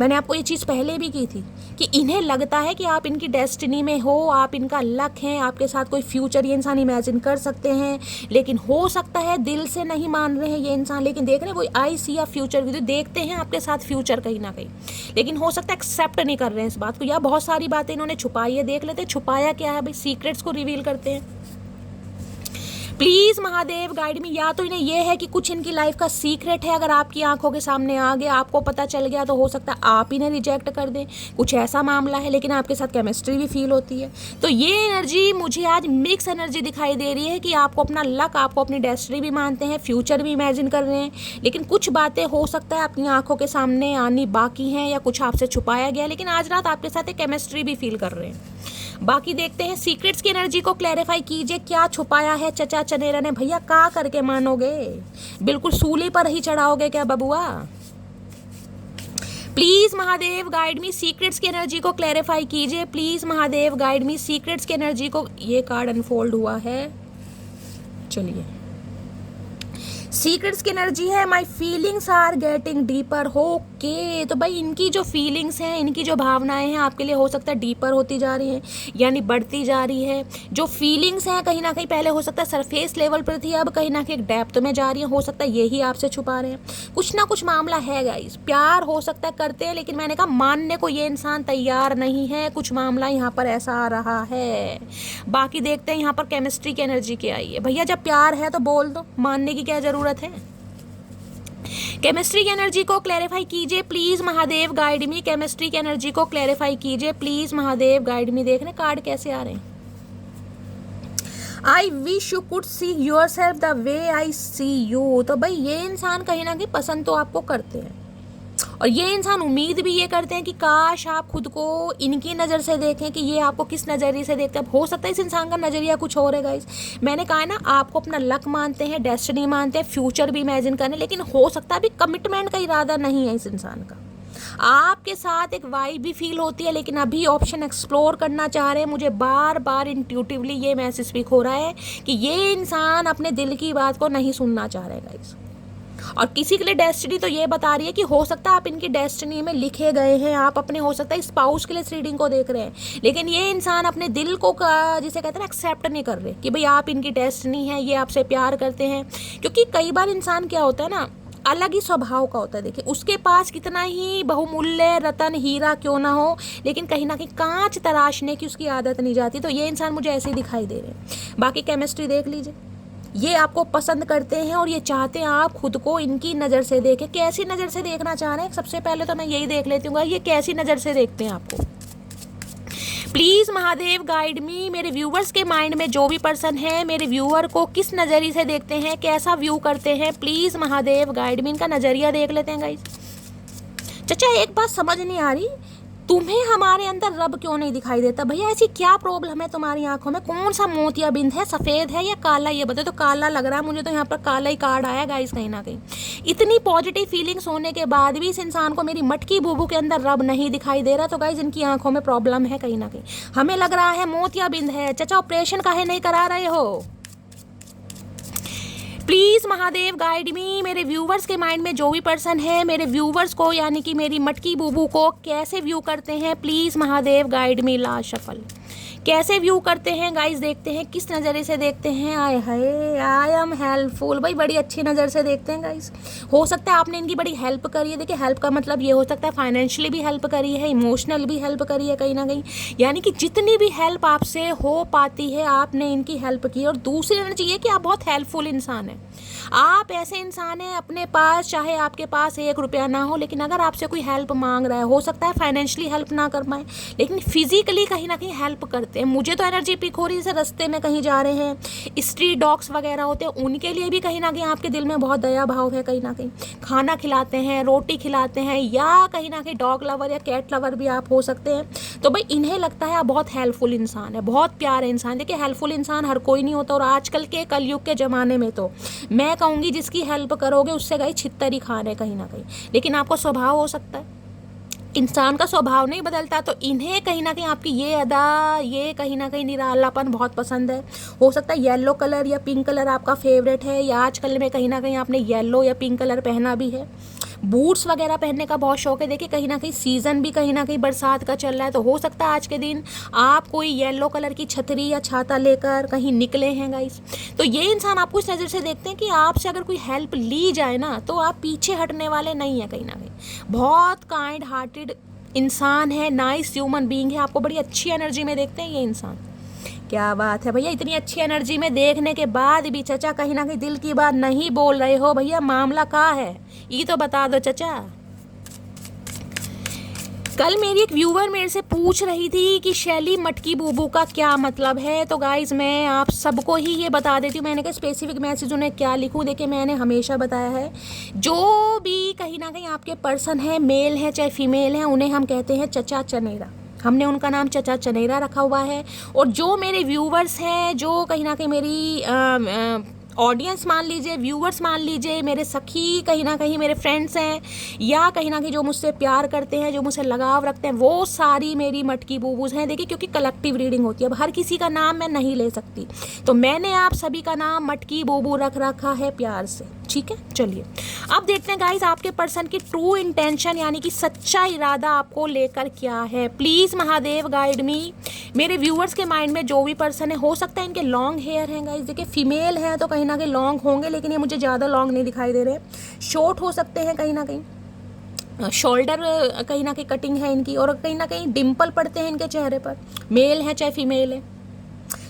मैंने आपको ये चीज़ पहले भी की थी कि इन्हें लगता है कि आप इनकी डेस्टिनी में हो, आप इनका लक हैं, आपके साथ कोई फ्यूचर ये इंसान इमेजिन कर सकते हैं, लेकिन हो सकता है दिल से नहीं मान रहे हैं ये इंसान। लेकिन देख रहे हैं वो आई सी या फ्यूचर विद, देखते हैं आपके साथ फ्यूचर कहीं ना कहीं, लेकिन हो सकता है एक्सेप्ट नहीं कर रहे हैं इस बात को, या बहुत सारी बातें इन्होंने छुपाई है। देख लेते हैं छुपाया क्या है भाई, सीक्रेट्स को रिवील करते हैं। प्लीज़ महादेव गाइड मी। या तो इन्हें यह है कि कुछ इनकी लाइफ का सीक्रेट है, अगर आपकी आंखों के सामने आ गया, आपको पता चल गया, तो हो सकता है आप इन्हें रिजेक्ट कर दें, कुछ ऐसा मामला है। लेकिन आपके साथ केमिस्ट्री भी फील होती है। तो ये एनर्जी मुझे आज मिक्स एनर्जी दिखाई दे रही है कि आपको अपना लक, आपको अपनी डेस्टिनी भी मानते हैं, फ्यूचर भी इमेजिन कर रहे हैं, लेकिन कुछ बातें हो सकता है अपनी आंखों के सामने आनी बाकी हैं, या कुछ आपसे छुपाया गया, लेकिन आज रात आपके साथ एक केमिस्ट्री भी फील कर रहे हैं। बाकी देखते हैं सीक्रेट्स की एनर्जी को क्लैरिफाई कीजिए, क्या छुपाया है चचा चनेरा ने। भैया का करके मानोगे, बिल्कुल सूली पर ही चढ़ाओगे क्या बबुआ? Please Mahadev guide me, secrets की एनर्जी को क्लैरिफाई कीजिए। Please Mahadev guide me, secrets की एनर्जी को। ये कार्ड अनफोल्ड हुआ है, चलिए। सीक्रेट्स की एनर्जी है my feelings are getting deeper. Okay, तो भाई इनकी जो फीलिंग्स हैं, इनकी जो भावनाएं हैं आपके लिए हो सकता है डीपर होती जा रही हैं, यानी बढ़ती जा रही है। जो फीलिंग्स हैं कहीं ना कहीं पहले हो सकता है सरफेस लेवल पर थी, अब कहीं ना कहीं एक डेप्थ में जा रही है। हो सकता है यही आपसे छुपा रहे हैं, कुछ ना कुछ मामला है गाइस। प्यार हो सकता है करते हैं, लेकिन मैंने कहा मानने को ये इंसान तैयार नहीं है, कुछ मामला यहाँ पर ऐसा आ रहा है। बाकी देखते हैं यहाँ पर केमिस्ट्री की एनर्जी क्या आई है। भैया जब प्यार है तो बोल दो, मानने की क्या जरूरत है। केमिस्ट्री की एनर्जी को क्लैरिफाई कीजिए please Mahadev guide me. Chemistry की एनर्जी को क्लैरिफाई कीजिए प्लीज महादेव गाइड मी। देख रहे कार्ड कैसे आ रहे हैं। I wish you could see yourself the way I see you. तो भाई ये इंसान कहीं ना कहीं पसंद तो आपको करते हैं, और ये इंसान उम्मीद भी ये करते हैं कि काश आप खुद को इनकी नज़र से देखें कि ये आपको किस नज़रिए से देखते हैं। हो सकता है इस इंसान का नज़रिया कुछ और है गाइस। मैंने कहा है ना, आपको अपना लक मानते हैं, डेस्टिनी मानते हैं, फ्यूचर भी इमेजिन करने, लेकिन हो सकता है अभी कमिटमेंट का इरादा नहीं है इस इंसान का। आपके साथ एक वाइब भी फील होती है, लेकिन अभी ऑप्शन एक्सप्लोर करना चाह रहे हैं। मुझे बार बार इंट्यूटिवली ये मैसेज स्पीक हो रहा है कि ये इंसान अपने दिल की बात को नहीं सुनना चाह रहे गाइस। और किसी के लिए डेस्टिनी तो ये बता रही है कि हो सकता है आप इनकी डेस्टिनी में लिखे गए हैं, आप अपने हो सकता है स्पाउस के लिए इस रीडिंग को देख रहे हैं, लेकिन ये इंसान अपने दिल को जिसे कहते हैं ना एक्सेप्ट नहीं कर रहे कि भाई आप इनकी डेस्टिनी है, ये आपसे प्यार करते हैं। क्योंकि कई बार इंसान क्या होता है ना, अलग ही स्वभाव का होता है। देखिए उसके पास कितना ही बहुमूल्य रतन हीरा क्यों ना हो, लेकिन कहीं ना कहीं कांच तराशने की उसकी आदत नहीं जाती। तो ये इंसान मुझे ऐसे ही दिखाई दे रहे हैं। बाकी केमिस्ट्री देख लीजिए, ये आपको पसंद करते हैं और ये चाहते हैं आप खुद को इनकी नज़र से देखें। कैसी नज़र से देखना चाह रहे हैं, सबसे पहले तो मैं यही देख लेती हूँ ये कैसी नज़र से देखते हैं आपको। प्लीज़ महादेव गाइड मी, मेरे व्यूवर्स के माइंड में जो भी पर्सन है, मेरे व्यूअर को किस नज़रिए से देखते हैं, कैसा व्यू करते हैं, प्लीज़ महादेव गाइड मी। इनका नज़रिया देख लेते हैं गाइस। चाचा एक बात समझ नहीं आ रही, तुम्हें हमारे अंदर रब क्यों नहीं दिखाई देता? भैया ऐसी क्या प्रॉब्लम है तुम्हारी आंखों में? कौन सा मोतियाबिंद है, सफ़ेद है या काला? ये बताओ। तो काला लग रहा है मुझे, तो यहाँ पर काला ही कार्ड आया गाइस कहीं ना कहीं। इतनी पॉजिटिव फीलिंग्स होने के बाद भी इस इंसान को मेरी मटकी बूबू के अंदर रब नहीं दिखाई दे रहा। तो गाइस इनकी आंखों में प्रॉब्लम है कहीं ना कहीं। हमें लग रहा है मोतियाबिंद है। चाचा ऑपरेशन काहे नहीं करा रहे हो? प्लीज़ महादेव गाइड मी, मेरे व्यूवर्स के माइंड में जो भी पर्सन है, मेरे व्यूवर्स को यानी कि मेरी मटकी बूबू को कैसे व्यू करते हैं, please Mahadev guide me. Last shuffle कैसे व्यू करते हैं गाइस, देखते हैं किस नज़रिए से देखते हैं। आय हाय, आई एम हेल्पफुल। भाई बड़ी अच्छी नज़र से देखते हैं गाइस। हो सकता है आपने इनकी बड़ी हेल्प करी है। देखिए हेल्प का मतलब ये हो सकता है फाइनेंशियली भी हेल्प करी है, इमोशनल भी हेल्प करी है कहीं ना कहीं, यानी कि जितनी भी हेल्प आपसे हो पाती है आपने इनकी हेल्प की। और दूसरी एनर्जी ये कि आप बहुत हेल्पफुल इंसान हैं। आप ऐसे इंसान हैं, अपने पास चाहे आपके पास 1 रुपया ना हो, लेकिन अगर आपसे कोई हेल्प मांग रहा है, हो सकता है फाइनेंशियली हेल्प ना कर पाए, लेकिन फिजिकली कहीं ना कहीं हेल्प करते सकते हैं। मुझे तो एनर्जी पिक हो रही है, जैसे रास्ते में कहीं जा रहे हैं, स्ट्रीट डॉग्स वगैरह होते हैं, उनके लिए भी कहीं ना कहीं आपके दिल में बहुत दया भाव है। कहीं ना कहीं खाना खिलाते हैं, रोटी खिलाते हैं, या कहीं ना कहीं डॉग लवर या कैट लवर भी आप हो सकते हैं। तो भाई इन्हें लगता है आप बहुत हेल्पफुल इंसान है, बहुत प्यारे इंसान। देखिए हेल्पफुल इंसान हर कोई नहीं होता, और आजकल के कलयुग के ज़माने में तो मैं कहूँगी जिसकी हेल्प करोगे उससे गई छित्तर ही खाने कहीं ना कहीं। लेकिन आपको स्वभाव हो सकता है, इंसान का स्वभाव नहीं बदलता, तो इन्हें कहीं ना कहीं आपकी ये अदा, ये कहीं ना कहीं निरालापन बहुत पसंद है। हो सकता है येलो कलर या पिंक कलर आपका फेवरेट है, या आजकल में कहीं ना कहीं आपने येलो या पिंक कलर पहना भी है। बूट्स वगैरह पहनने का बहुत शौक है। देखिए कहीं ना कहीं सीज़न भी कहीं ना कहीं बरसात का चल रहा है, तो हो सकता है आज के दिन आप कोई येलो कलर की छतरी या छाता लेकर कहीं निकले हैं गाइस। तो ये इंसान आपको इस नज़र से देखते हैं कि आपसे अगर कोई हेल्प ली जाए ना तो आप पीछे हटने वाले नहीं हैं। कहीं ना कहीं बहुत काइंड हार्टेड इंसान है, नाइस ह्यूमन बीइंग है, आपको बड़ी अच्छी एनर्जी में देखते हैं ये इंसान। क्या बात है भैया, इतनी अच्छी एनर्जी में देखने के बाद भी चचा कहीं ना कहीं दिल की बात नहीं बोल रहे हो। भैया मामला क्या है ये तो बता दो चचा। कल मेरी एक व्यूवर मेरे से पूछ रही थी कि शैली मटकी बूबू का क्या मतलब है। तो गाइज मैं आप सबको ही ये बता देती हूँ, मैंने कहा स्पेसिफिक मैसेज उन्हें क्या लिखूँ। देखिए मैंने हमेशा बताया है, जो भी कहीं ना कहीं आपके पर्सन है, मेल है चाहे फीमेल है, उन्हें हम कहते हैं चचा चनेरा। हमने उनका नाम चचा चनेरा रखा हुआ है। और जो मेरे व्यूवर्स हैं, जो कहीं ना कहीं मेरी ऑडियंस मान लीजिए, व्यूवर्स मान लीजिए, मेरे सखी कहीं ना कहीं मेरे फ्रेंड्स हैं, या कहीं ना कहीं जो मुझसे प्यार करते हैं, जो मुझसे लगाव रखते हैं, वो सारी मेरी मटकी बूबूज हैं। देखिए क्योंकि कलेक्टिव रीडिंग होती है, अब हर किसी का नाम मैं नहीं ले सकती, तो मैंने आप सभी का नाम मटकी बूबू रख रखा है प्यार से। ठीक है, चलिए अब देखते हैं गाइज आपके पर्सन की ट्रू इंटेंशन यानी कि सच्चा इरादा आपको लेकर क्या है। प्लीज़ महादेव गाइड मी। मेरे व्यूअर्स के माइंड में जो भी पर्सन है, हो सकता है इनके लॉन्ग हेयर हैं गाइज। देखिए फीमेल है तो कहीं ना कहीं लॉन्ग होंगे, लेकिन ये मुझे ज़्यादा लॉन्ग नहीं दिखाई दे रहे। शॉर्ट हो सकते हैं कहीं ना कहीं, शोल्डर कहीं ना कहीं कटिंग है इनकी, और कहीं ना कहीं डिम्पल पड़ते हैं इनके चेहरे पर, मेल है चाहे फीमेल है।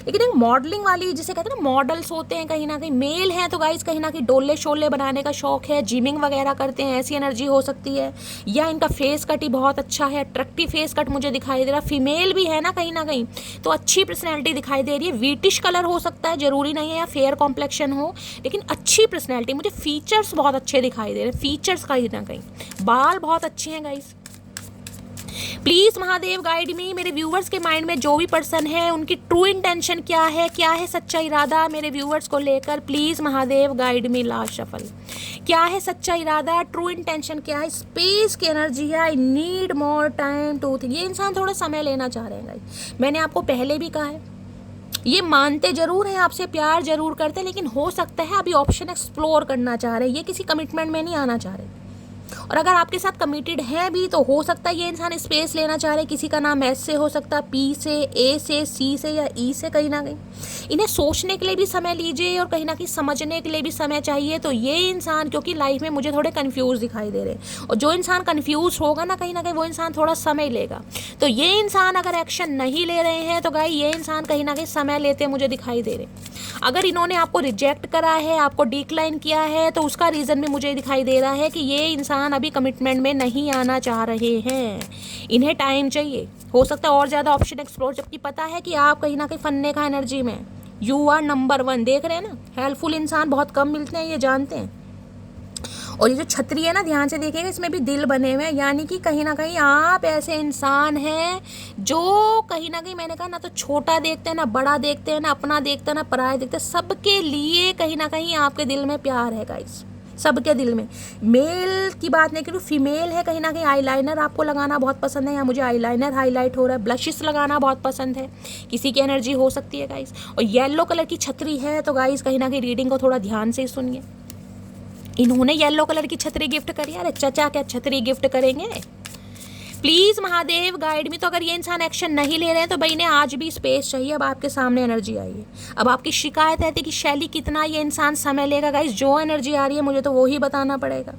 लेकिन एक मॉडलिंग वाली जिसे कहते हैं ना, मॉडल्स होते हैं कहीं ना कहीं, मेल हैं तो गाइस कहीं ना कहीं डोले शोले बनाने का शौक है, जिमिंग वगैरह करते हैं, ऐसी एनर्जी हो सकती है। या इनका फेस कट ही बहुत अच्छा है, अट्रैक्टिव फेस कट मुझे दिखाई दे रहा। फीमेल भी है ना कहीं ना कहीं, तो अच्छी पर्सनैलिटी दिखाई दे रही है। वीटिश कलर हो सकता है, जरूरी नहीं है, या फेयर कॉम्प्लेक्शन हो, लेकिन अच्छी पर्सनैलिटी। मुझे फीचर्स बहुत अच्छे दिखाई दे रहे हैं, फीचर्स कहीं ना कहीं, बाल बहुत अच्छे हैं गाइस। प्लीज़ महादेव गाइड मी। मेरे व्यूवर्स के माइंड में जो भी पर्सन है, उनकी ट्रू इंटेंशन क्या है सच्चा इरादा मेरे व्यूवर्स को लेकर। Please Mahadev guide me. Last shuffle, क्या है सच्चा इरादा, ट्रू इंटेंशन क्या है। स्पेस की एनर्जी है, I need more time to think. ये इंसान थोड़ा समय लेना चाह रहे हैं गाइस। मैंने आपको पहले भी कहा है, ये मानते जरूर हैं, आपसे प्यार जरूर करते हैं, लेकिन हो सकता है अभी ऑप्शन एक्सप्लोर करना चाह रहे हैं, ये किसी कमिटमेंट में नहीं आना चाह रहे। और अगर आपके साथ कमिटेड हैं भी, तो हो सकता है ये इंसान स्पेस लेना चाह रहे। किसी का नाम एस से हो सकता है, पी से, ए से, सी से, या ई से। कहीं ना कहीं इन्हें सोचने के लिए भी समय लीजिए, और कहीं ना कहीं समझने के लिए भी समय चाहिए। तो ये इंसान, क्योंकि लाइफ में मुझे थोड़े कंफ्यूज दिखाई दे रहे हैं, और जो इंसान कंफ्यूज होगा ना कहीं वो इंसान थोड़ा समय लेगा। तो ये इंसान अगर एक्शन नहीं ले रहे हैं, तो गाइस ये इंसान कहीं ना कहीं समय लेते मुझे दिखाई दे रहे। अगर इन्होंने आपको रिजेक्ट करा है, आपको डिक्लाइन किया है, तो उसका रीज़न भी मुझे दिखाई दे रहा है कि ये इंसान अभी कमिटमेंट में नहीं आना चाह रहे हैं, इन्हें टाइम चाहिए। हो सकता है और ज़्यादा ऑप्शन एक्सप्लोर, जबकि पता है कि आप कहीं ना कहीं फन्ने का एनर्जी में, यू आर नंबर 1। देख रहे हैं ना, हेल्पफुल इंसान बहुत कम मिलते हैं, ये जानते हैं। और ये जो छतरी है ना, ध्यान से देखिएगा, इसमें भी दिल बने हुए हैं, यानी कि कहीं ना कहीं आप ऐसे इंसान हैं जो कहीं ना कहीं, मैंने कहा ना, तो छोटा देखते हैं ना बड़ा देखते हैं, ना अपना देखते हैं ना पराया देखते हैं, सबके लिए कहीं ना कहीं आपके दिल में प्यार है गाइस, सबके दिल में। मेल की बात नहीं करूँ, फीमेल है, कहीं ना कहीं आईलाइनर आपको लगाना बहुत पसंद है, या मुझे आईलाइनर हाईलाइट हो रहा है, ब्लशिस लगाना बहुत पसंद है, किसी की एनर्जी हो सकती है गाइस। और येलो कलर की छतरी है, तो गाइस कहीं ना कहीं रीडिंग को थोड़ा ध्यान से सुनिए। इन्होंने येलो कलर की छतरी गिफ्ट करी, अरे चचा क्या छतरी गिफ्ट करेंगे। प्लीज़ महादेव गाइड मी। तो अगर ये इंसान एक्शन नहीं ले रहे हैं, तो भाई इन्हें आज भी स्पेस चाहिए। अब आपके सामने एनर्जी आई है, अब आपकी शिकायत है कि शैली कितना ये इंसान समय लेगा। गाइस जो एनर्जी आ रही है मुझे तो वो ही बताना पड़ेगा।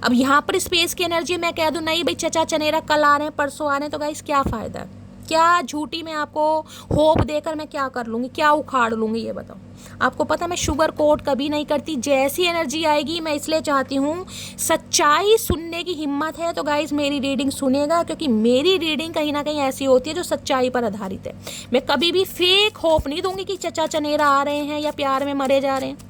अब यहाँ पर स्पेस की एनर्जी मैं कह दूँ नहीं भाई चचा चनेरा कल आ रहे हैं, परसों आ रहे हैं, तो गाइस क्या फ़ायदा। क्या झूठी मैं आपको होप देकर मैं क्या कर लूँगी, क्या उखाड़ लूँगी, ये बताओ। आपको पता मैं शुगर कोट कभी नहीं करती, जैसी एनर्जी आएगी मैं इसलिए चाहती हूँ सच्चाई सुनने की हिम्मत है तो गाइज मेरी रीडिंग सुनेगा, क्योंकि मेरी रीडिंग कहीं ना कहीं ऐसी होती है जो सच्चाई पर आधारित है। मैं कभी भी फेक होप नहीं दूंगी कि चचा चनेरा आ रहे हैं या प्यार में मरे जा रहे हैं।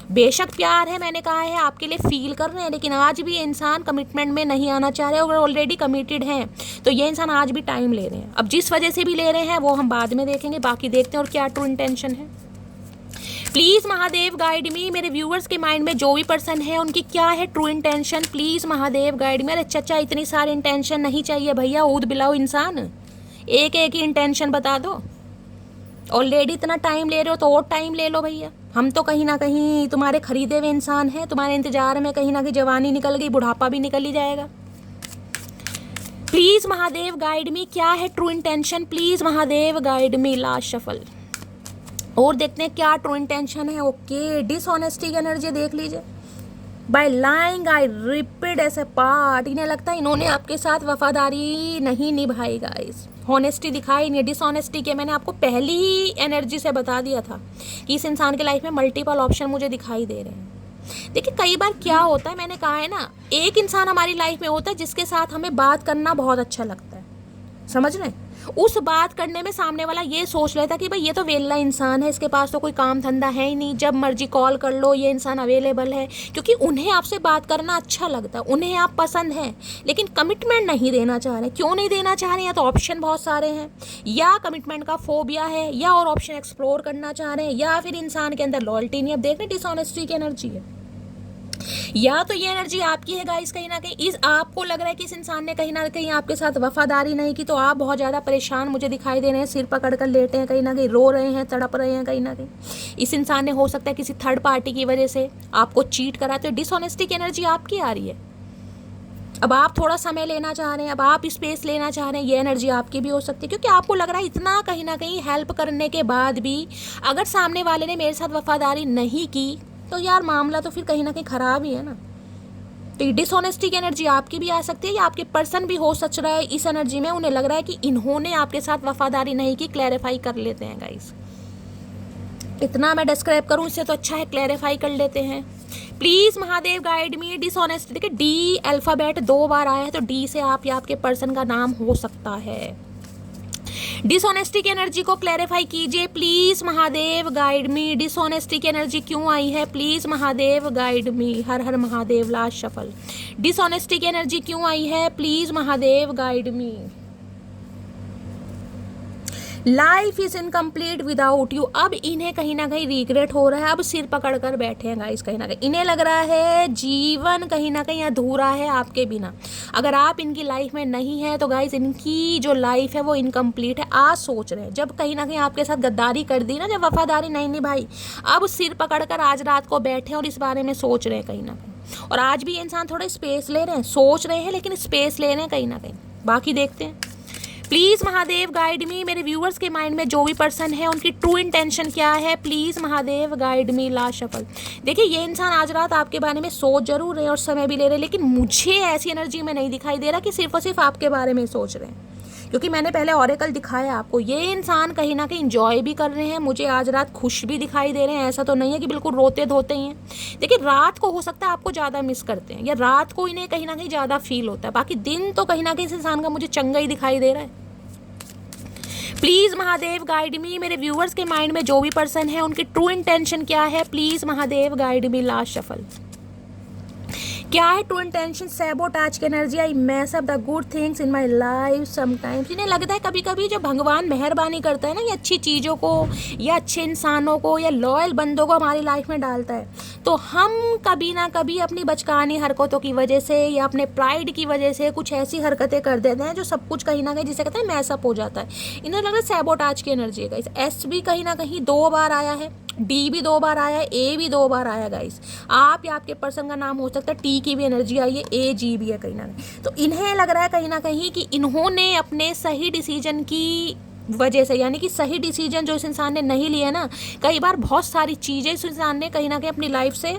बेशक प्यार है, मैंने कहा है आपके लिए फील कर रहे हैं, लेकिन आज भी इंसान कमिटमेंट में नहीं आना चाह रहे। अगर ऑलरेडी कमिटेड हैं तो ये इंसान आज भी टाइम ले रहे हैं। अब जिस वजह से भी ले रहे हैं वो हम बाद में देखेंगे, बाकी देखते हैं और क्या ट्रू इंटेंशन है। प्लीज़ महादेव गाइड मी, मेरे व्यूअर्स के माइंड में जो भी पर्सन है उनकी क्या है true intention, please Mahadev guide मी। अरे चचा इतनी सारी इंटेंशन नहीं चाहिए भैया, ऊद बिलाओ इंसान, एक एक ही इंटेंशन बता दो। ऑलरेडी इतना टाइम ले रहे हो तो और टाइम ले लो भैया। हम तो कहीं ना कहीं तुम्हारे खरीदे हुए इंसान हैं, तुम्हारे इंतजार में कहीं ना कहीं जवानी निकल गई, बुढ़ापा भी निकल ही जाएगा। प्लीज़ महादेव गाइड मी, क्या है true intention, please Mahadev guide me. Last shuffle और देखते हैं क्या ट्रू इंटेंशन है। ओके, डिसऑनेस्टी की एनर्जी देख लीजिए। By lying I repeat as a part, इन्हें लगता है इन्होंने आपके साथ वफादारी नहीं निभाई गाइस, हॉनेस्टी दिखाई नहीं। डिसऑनेस्टी के मैंने आपको पहली ही एनर्जी से बता दिया था कि इस इंसान के लाइफ में मल्टीपल ऑप्शन मुझे दिखाई दे रहे हैं। देखिए कई बार क्या होता है, मैंने कहा है ना, एक इंसान हमारी लाइफ में होता है जिसके साथ हमें बात करना बहुत अच्छा लगता है, समझ रहे हैं। उस बात करने में सामने वाला ये सोच लेता कि भाई ये तो वेला इंसान है, इसके पास तो कोई काम धंधा है ही नहीं, जब मर्जी कॉल कर लो ये इंसान अवेलेबल है, क्योंकि उन्हें आपसे बात करना अच्छा लगता है, उन्हें आप पसंद हैं, लेकिन कमिटमेंट नहीं देना चाह रहे। क्यों नहीं देना चाह रहे? या तो ऑप्शन बहुत सारे हैं, या कमिटमेंट का फोबिया है, या और ऑप्शन एक्सप्लोर करना चाह रहे हैं, या फिर इंसान के अंदर लॉयल्टी नहीं। अब देख रहे डिसऑनेस्टी की एनर्जी है, या तो ये एनर्जी आपकी है गाइस, कहीं ना कहीं इस आपको लग रहा है कि इस इंसान ने कहीं ना कहीं आपके साथ वफादारी नहीं की, तो आप बहुत ज़्यादा परेशान मुझे दिखाई दे रहे हैं, सिर पकड़ कर लेटे हैं, कहीं ना कहीं रो रहे हैं, तड़प रहे हैं। कहीं ना कहीं इस इंसान ने हो सकता है किसी थर्ड पार्टी की वजह से आपको चीट करा, तो डिसऑनेस्टी की एनर्जी आपकी आ रही है। अब आप थोड़ा समय लेना चाह रहे हैं, अब आप स्पेस लेना चाह रहे हैं, ये एनर्जी आपकी भी हो सकती है, क्योंकि आपको लग रहा है इतना कहीं ना कहीं हेल्प करने के बाद भी अगर सामने वाले ने मेरे साथ वफादारी नहीं की तो यार मामला तो फिर कहीं ना कहीं ख़राब ही है ना। तो डिसऑनेस्टी की एनर्जी आपकी भी आ सकती है, या आपके पर्सन भी हो सच रहा है इस एनर्जी में, उन्हें लग रहा है कि इन्होंने आपके साथ वफादारी नहीं की। क्लैरिफाई कर लेते हैं गाइस, इतना मैं डिस्क्राइब करूं इससे तो अच्छा है क्लैरिफाई कर लेते हैं। Please Mahadev guide me. Dishonesty, देखिए डी अल्फ़ाबेट 2 बार आया है, तो डी से आप या आपके पर्सन का नाम हो सकता है। डिसऑनेस्टी की एनर्जी को क्लैरिफाई कीजिए please Mahadev guide me. Dishonesty की एनर्जी क्यों आई है, प्लीज महादेव गाइड मी। हर हर महादेव। Last shuffle. डिसऑनेस्टी की एनर्जी क्यों आई है, please Mahadev guide me. Life is incomplete without you. अब इन्हें कहीं ना कहीं रिग्रेट हो रहा है, अब सिर पकड़ कर बैठे हैं गाइस, कहीं ना कहीं इन्हें लग रहा है जीवन कहीं ना कहीं अधूरा है आपके बिना। अगर आप इनकी लाइफ में नहीं है तो गाइस इनकी जो लाइफ है वो इनकम्प्लीट है। आज सोच रहे हैं, जब कहीं ना कहीं आपके साथ गद्दारी कर दी ना, जब वफादारी नहीं निभाई, अब सिर पकड़ कर आज रात को बैठे और इस बारे में सोच रहे हैं कहीं ना कहीं। और आज भी इंसान थोड़ा स्पेस ले रहे हैं, सोच रहे हैं लेकिन स्पेस ले रहे हैं कहीं ना कहीं। बाकी देखते हैं। प्लीज़ महादेव गाइड मी। मेरे व्यूअर्स के माइंड में जो भी पर्सन है उनकी ट्रू इंटेंशन क्या है, please Mahadev guide me. Last shuffle. देखिए ये इंसान आज रात आपके बारे में सोच जरूर रहे और समय भी ले रहे, लेकिन मुझे ऐसी एनर्जी में नहीं दिखाई दे रहा कि सिर्फ और सिर्फ आपके बारे में सोच रहे हैं, क्योंकि मैंने पहले ऑरेकल दिखाया आपको। ये इंसान कहीं ना कहीं इंजॉय भी कर रहे हैं, मुझे आज रात खुश भी दिखाई दे रहे हैं। ऐसा तो नहीं है कि बिल्कुल रोते धोते ही हैं। देखिए रात को हो सकता है आपको ज़्यादा मिस करते हैं, या रात को इन्हें कहीं ना कहीं ज़्यादा फील होता है, बाकी दिन तो कहीं ना कहीं इस इंसान का मुझे चंगा ही दिखाई दे रहा है। प्लीज़ महादेव गाइड मी। मेरे व्यूअर्स के माइंड में जो भी पर्सन है उनकी ट्रू इंटेंशन क्या है, please Mahadev guide me. Last shuffle. क्या है ट्रू इंटेंशन, सैबोटाज की energy. I mess up the good things in my life sometimes. इन्हें लगता है कभी कभी जो भगवान मेहरबानी करता है ना, ये अच्छी चीज़ों को या अच्छे इंसानों को या लॉयल बंदों को हमारी लाइफ में डालता है, तो हम कभी ना कभी अपनी बचकानी हरकतों की वजह से या अपने प्राइड की वजह से कुछ ऐसी हरकतें कर देते हैं जो सब कुछ कहीं ना कहीं जिसे कहते हैं मैसअप हो जाता है। इन्हें लग रहा है सैबोटाज की एनर्जी है गाइस। एस भी कहीं ना कहीं 2 बार आया है, डी भी 2 बार आया है, ए भी 2 बार आया गाइस। आप या आपके पर्सन का नाम हो सकता है, टी की भी एनर्जी आई है, ए जी भी है कहीं ना कहीं। तो इन्हें लग रहा है कहीं ना कहीं कि इन्होंने अपने सही डिसीजन की वजह से, यानी कि सही डिसीजन जो इस इंसान ने नहीं लिया ना, कई बार बहुत सारी चीज़ें इस इंसान ने कहीं ना कहीं अपनी लाइफ से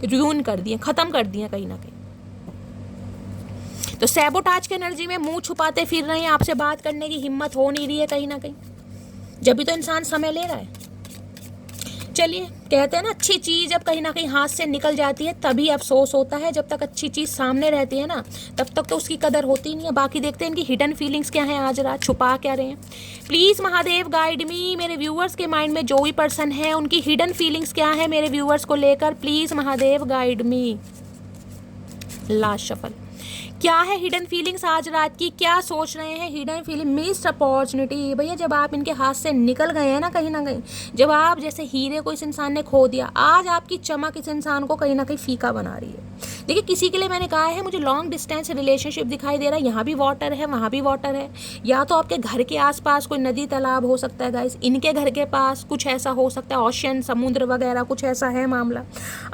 रूइन कर दी हैं, ख़त्म कर दी हैं कहीं ना कहीं। तो सैबोटाज की एनर्जी में मुंह छुपाते फिर रहे हैं, आपसे बात करने की हिम्मत हो नहीं रही है कहीं ना कहीं, जब भी तो इंसान समय ले रहा है। चलिए, कहते हैं ना अच्छी चीज़ जब कहीं ना कहीं हाथ से निकल जाती है तभी अफसोस होता है, जब तक अच्छी चीज़ सामने रहती है ना तब तक तो उसकी कदर होती नहीं है। बाकी देखते हैं इनकी हिडन फीलिंग्स क्या हैं, आज रात छुपा क्या रहे हैं। प्लीज़ महादेव गाइड मी, मेरे व्यूअर्स के माइंड में जो भी पर्सन है उनकी हिडन फीलिंग्स क्या है मेरे व्यूअर्स को लेकर, please Mahadev guide me. Last shuffle, क्या है हिडन फीलिंग्स आज रात की, क्या सोच रहे हैं हिडन फीलिंग। मिस्ड अपॉर्चुनिटी, भैया जब आप इनके हाथ से निकल गए हैं ना कहीं ना कहीं, जब आप जैसे हीरे को इस इंसान ने खो दिया, आज आपकी चमक इस इंसान को कहीं ना कहीं फीका बना रही है। देखिए किसी के लिए मैंने कहा है मुझे लॉन्ग डिस्टेंस रिलेशनशिप दिखाई दे रहा है, यहाँ भी वाटर है वहाँ भी वाटर है, या तो आपके घर के आसपास कोई नदी तालाब हो सकता है गाइस, इनके घर के पास कुछ ऐसा हो सकता है, ओशन समुद्र वगैरह कुछ ऐसा है मामला।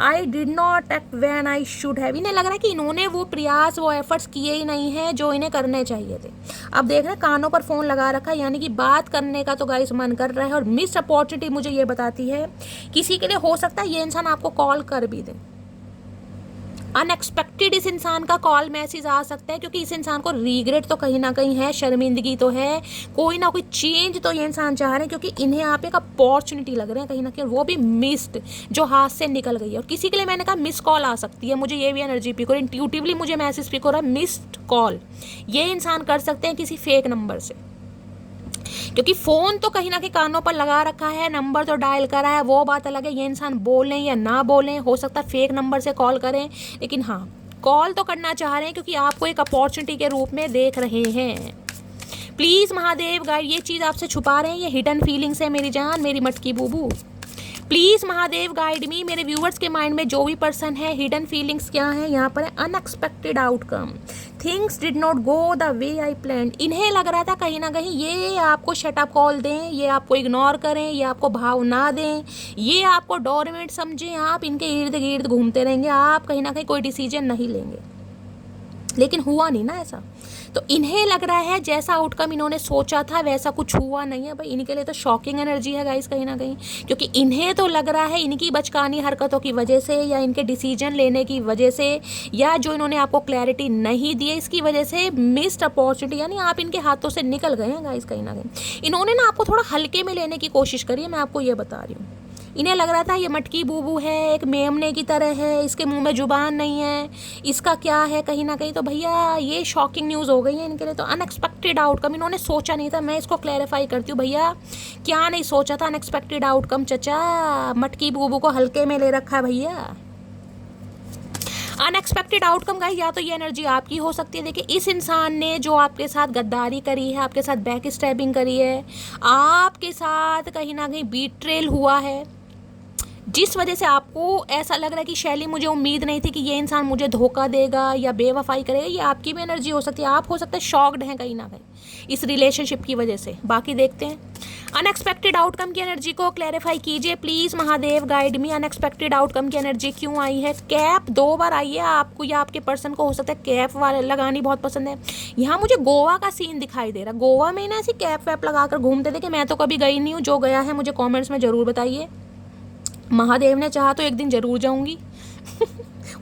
I did not act when I should have, इन्हें लग रहा है कि इन्होंने वो प्रयास वो एफर्ट्स किए ही नहीं है जो इन्हें करने चाहिए थे। अब देख रहे हैं कानों पर फ़ोन लगा रखा है, यानी कि बात करने का तो गाइस मन कर रहा है। और मिस अपॉर्चुनिटी मुझे ये बताती है किसी के लिए हो सकता है ये इंसान आपको कॉल कर भी दे, अनएक्सपेक्टेड इस इंसान का कॉल मैसेज आ सकता है, क्योंकि इस इंसान को रिग्रेट तो कहीं ना कहीं है, शर्मिंदगी तो है, कोई ना कोई चेंज तो ये इंसान चाह रहे हैं, क्योंकि इन्हें आप एक अपॉर्चुनिटी लग रहे हैं कहीं ना कहीं, वो भी मिस्ड जो हाथ से निकल गई है। और किसी के लिए मैंने कहा मिस कॉल आ सकती है, मुझे ये भी एनर्जी पिक हो रही है, इंट्यूटिवली मुझे मैसेज पिक हो रहा है मिस्ड कॉल, ये इंसान कर सकते हैं किसी फेक नंबर से, क्योंकि फ़ोन तो कहीं ना कहीं कानों पर लगा रखा है, नंबर तो डायल करा है, वो बात अलग है, ये इंसान बोलें या ना बोलें, हो सकता है फेक नंबर से कॉल करें, लेकिन हाँ कॉल तो करना चाह रहे हैं क्योंकि आपको एक अपॉर्चुनिटी के रूप में देख रहे हैं। प्लीज़ महादेव गाइड, ये चीज़ आपसे छुपा रहे हैं, ये हिडन फीलिंग्स है मेरी जान, मेरी मटकी बूबू। प्लीज़ महादेव गाइड मी, मेरे व्यूअर्स के माइंड में जो भी पर्सन है हिडन फीलिंग्स क्या है यहाँ पर है। Unexpected outcome, things did not go the way I planned, इन्हें लग रहा था कहीं ना कहीं ये आपको शटअप कॉल दें, ये आपको इग्नोर करें, ये आपको भाव ना दें, ये आपको डोरमेट समझें, आप इनके इर्द गिर्द घूमते रहेंगे, आप कहीं ना कहीं कोई डिसीजन नहीं लेंगे, लेकिन हुआ नहीं ना ऐसा। तो इन्हें लग रहा है जैसा आउटकम इन्होंने सोचा था वैसा कुछ हुआ नहीं है। भाई इनके लिए तो शॉकिंग एनर्जी है गाइस कहीं ना कहीं, क्योंकि इन्हें तो लग रहा है इनकी बचकानी हरकतों की वजह से या इनके डिसीजन लेने की वजह से या जो इन्होंने आपको क्लैरिटी नहीं दी है इसकी वजह से मिस्ड अपॉर्चुनिटी, यानी आप इनके हाथों से निकल गए हैं गाइस कहीं ना कहीं। इन्होंने ना आपको थोड़ा हल्के में लेने की कोशिश करी है, मैं आपको ये बता रही हूँ। इन्हें लग रहा था ये मटकी बूबू है, एक मेमने की तरह है, इसके मुंह में जुबान नहीं है, इसका क्या है कहीं ना कहीं। तो भैया ये शॉकिंग न्यूज़ हो गई है इनके लिए, तो अनएक्सपेक्टेड आउटकम इन्होंने सोचा नहीं था। मैं इसको क्लैरिफाई करती हूँ, भैया क्या नहीं सोचा था अनएक्सपेक्टेड आउटकम, चचा मटकी बूबू को हल्के में ले रखा है भैया। अनएक्सपेक्टेड आउटकम गाइस, या तो ये एनर्जी आपकी हो सकती है। देखिए इस इंसान ने जो आपके साथ गद्दारी करी है, आपके साथ बैक स्टैबिंग करी है, आपके साथ कहीं ना कहीं बीट्रेल हुआ है, जिस वजह से आपको ऐसा लग रहा है कि शैली मुझे उम्मीद नहीं थी कि ये इंसान मुझे धोखा देगा या बेवफाई करेगा, ये आपकी भी एनर्जी हो सकती है। आप हो सकता है शॉक्ड हैं कहीं ना कहीं इस रिलेशनशिप की वजह से। बाकी देखते हैं अनएक्सपेक्टेड आउटकम की एनर्जी को क्लैरिफाई कीजिए please Mahadev guide me. Unexpected outcome की एनर्जी क्यों आई है? कैप 2 बार आई है, आपको या आपके पर्सन को हो सकता है कैप वाले लगानी बहुत पसंद है। यहाँ मुझे गोवा का सीन दिखाई दे रहा, गोवा में ना ऐसी कैप वैप लगा कर घूमते थे कि मैं तो कभी गई नहीं हूँ, जो गया है मुझे कॉमेंट्स में ज़रूर बताइए। महादेव ने चाहा तो एक दिन ज़रूर जाऊँगी।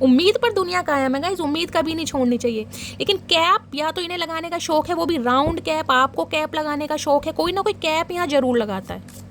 उम्मीद पर दुनिया कायम है गाइस, उम्मीद कभी नहीं छोड़नी चाहिए। लेकिन कैप या तो इन्हें लगाने का शौक है, वो भी राउंड कैप, आपको कैप लगाने का शौक है, कोई ना कोई कैप यहाँ ज़रूर लगाता है।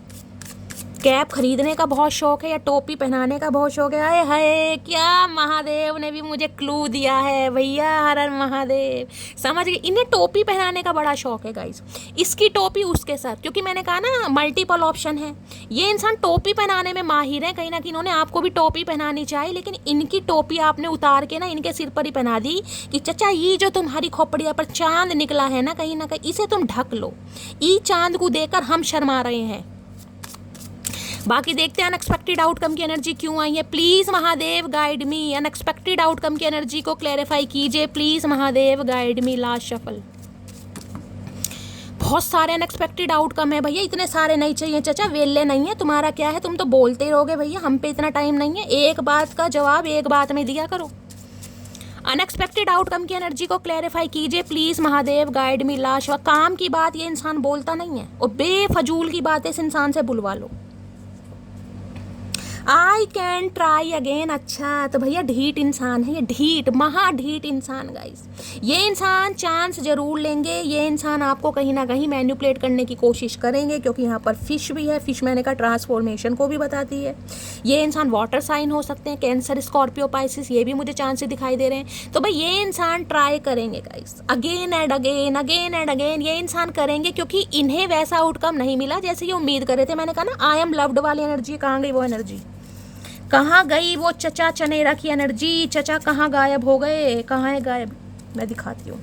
कैप खरीदने का बहुत शौक है या टोपी पहनाने का बहुत शौक है। आए हाय, क्या महादेव ने भी मुझे क्लू दिया है भैया, हर हर महादेव। समझ गए, इन्हें टोपी पहनाने का बड़ा शौक है गाइस, इसकी टोपी उसके साथ, क्योंकि मैंने कहा ना मल्टीपल ऑप्शन है। ये इंसान टोपी पहनाने में माहिर है, कहीं ना कहीं इन्होंने आपको भी टोपी पहनानी चाहिए, लेकिन इनकी टोपी आपने उतार के ना इनके सिर पर ही पहना दी कि चचा ये जो तुम्हारी खोपड़िया पर चांद निकला है ना कहीं इसे तुम ढक लो, ई चांद को देकर हम शर्मा रहे हैं। बाकी देखते हैं अनएक्सपेक्टेड आउटकम की एनर्जी क्यों आई है। Please Mahadev guide me, unexpected outcome की एनर्जी को क्लैरिफाई कीजिए please Mahadev guide me. Last shuffle, बहुत सारे अनएक्सपेक्टेड आउटकम है भैया, इतने सारे नहीं चाहिए चचा, वेल्ले नहीं है। तुम्हारा क्या है, तुम तो बोलते ही रहोगे भैया, हम पे इतना टाइम नहीं है, एक बात का जवाब एक बात में दिया करो। अनएक्सपेक्टेड आउटकम की एनर्जी को क्लैरिफाई कीजिए please Mahadev guide me. Last, काम की बात ये इंसान बोलता नहीं है और बेफजूल की बातें इस इंसान से बुलवा लो। I can try again. अच्छा तो भैया ढीठ इंसान है ये, ढीठ, महा ढीठ इंसान गाइस। ये इंसान चांस जरूर लेंगे, ये इंसान आपको कहीं ना कहीं मैनिपुलेट करने की कोशिश करेंगे, क्योंकि यहाँ पर फिश भी है, फिश मैंने कहा ट्रांसफॉर्मेशन को भी बताती है। ये इंसान वाटर साइन हो सकते हैं, कैंसर, स्कॉर्पियो, पाइसिस, ये भी मुझे चांसेस दिखाई दे रहे हैं। तो भाई ये इंसान ट्राई करेंगे guys, again and again, again and again ये इंसान करेंगे, क्योंकि इन्हें वैसा आउटकम नहीं मिला जैसे ये उम्मीद कर रहे थे। मैंने कहा ना आई एम लव्ड वाली एनर्जी, कहाँ गई वो एनर्जी, कहाँ गई वो चचा चनेरा की एनर्जी, चचा कहाँ गायब हो गए, कहाँ है गायब, मैं दिखाती हूँ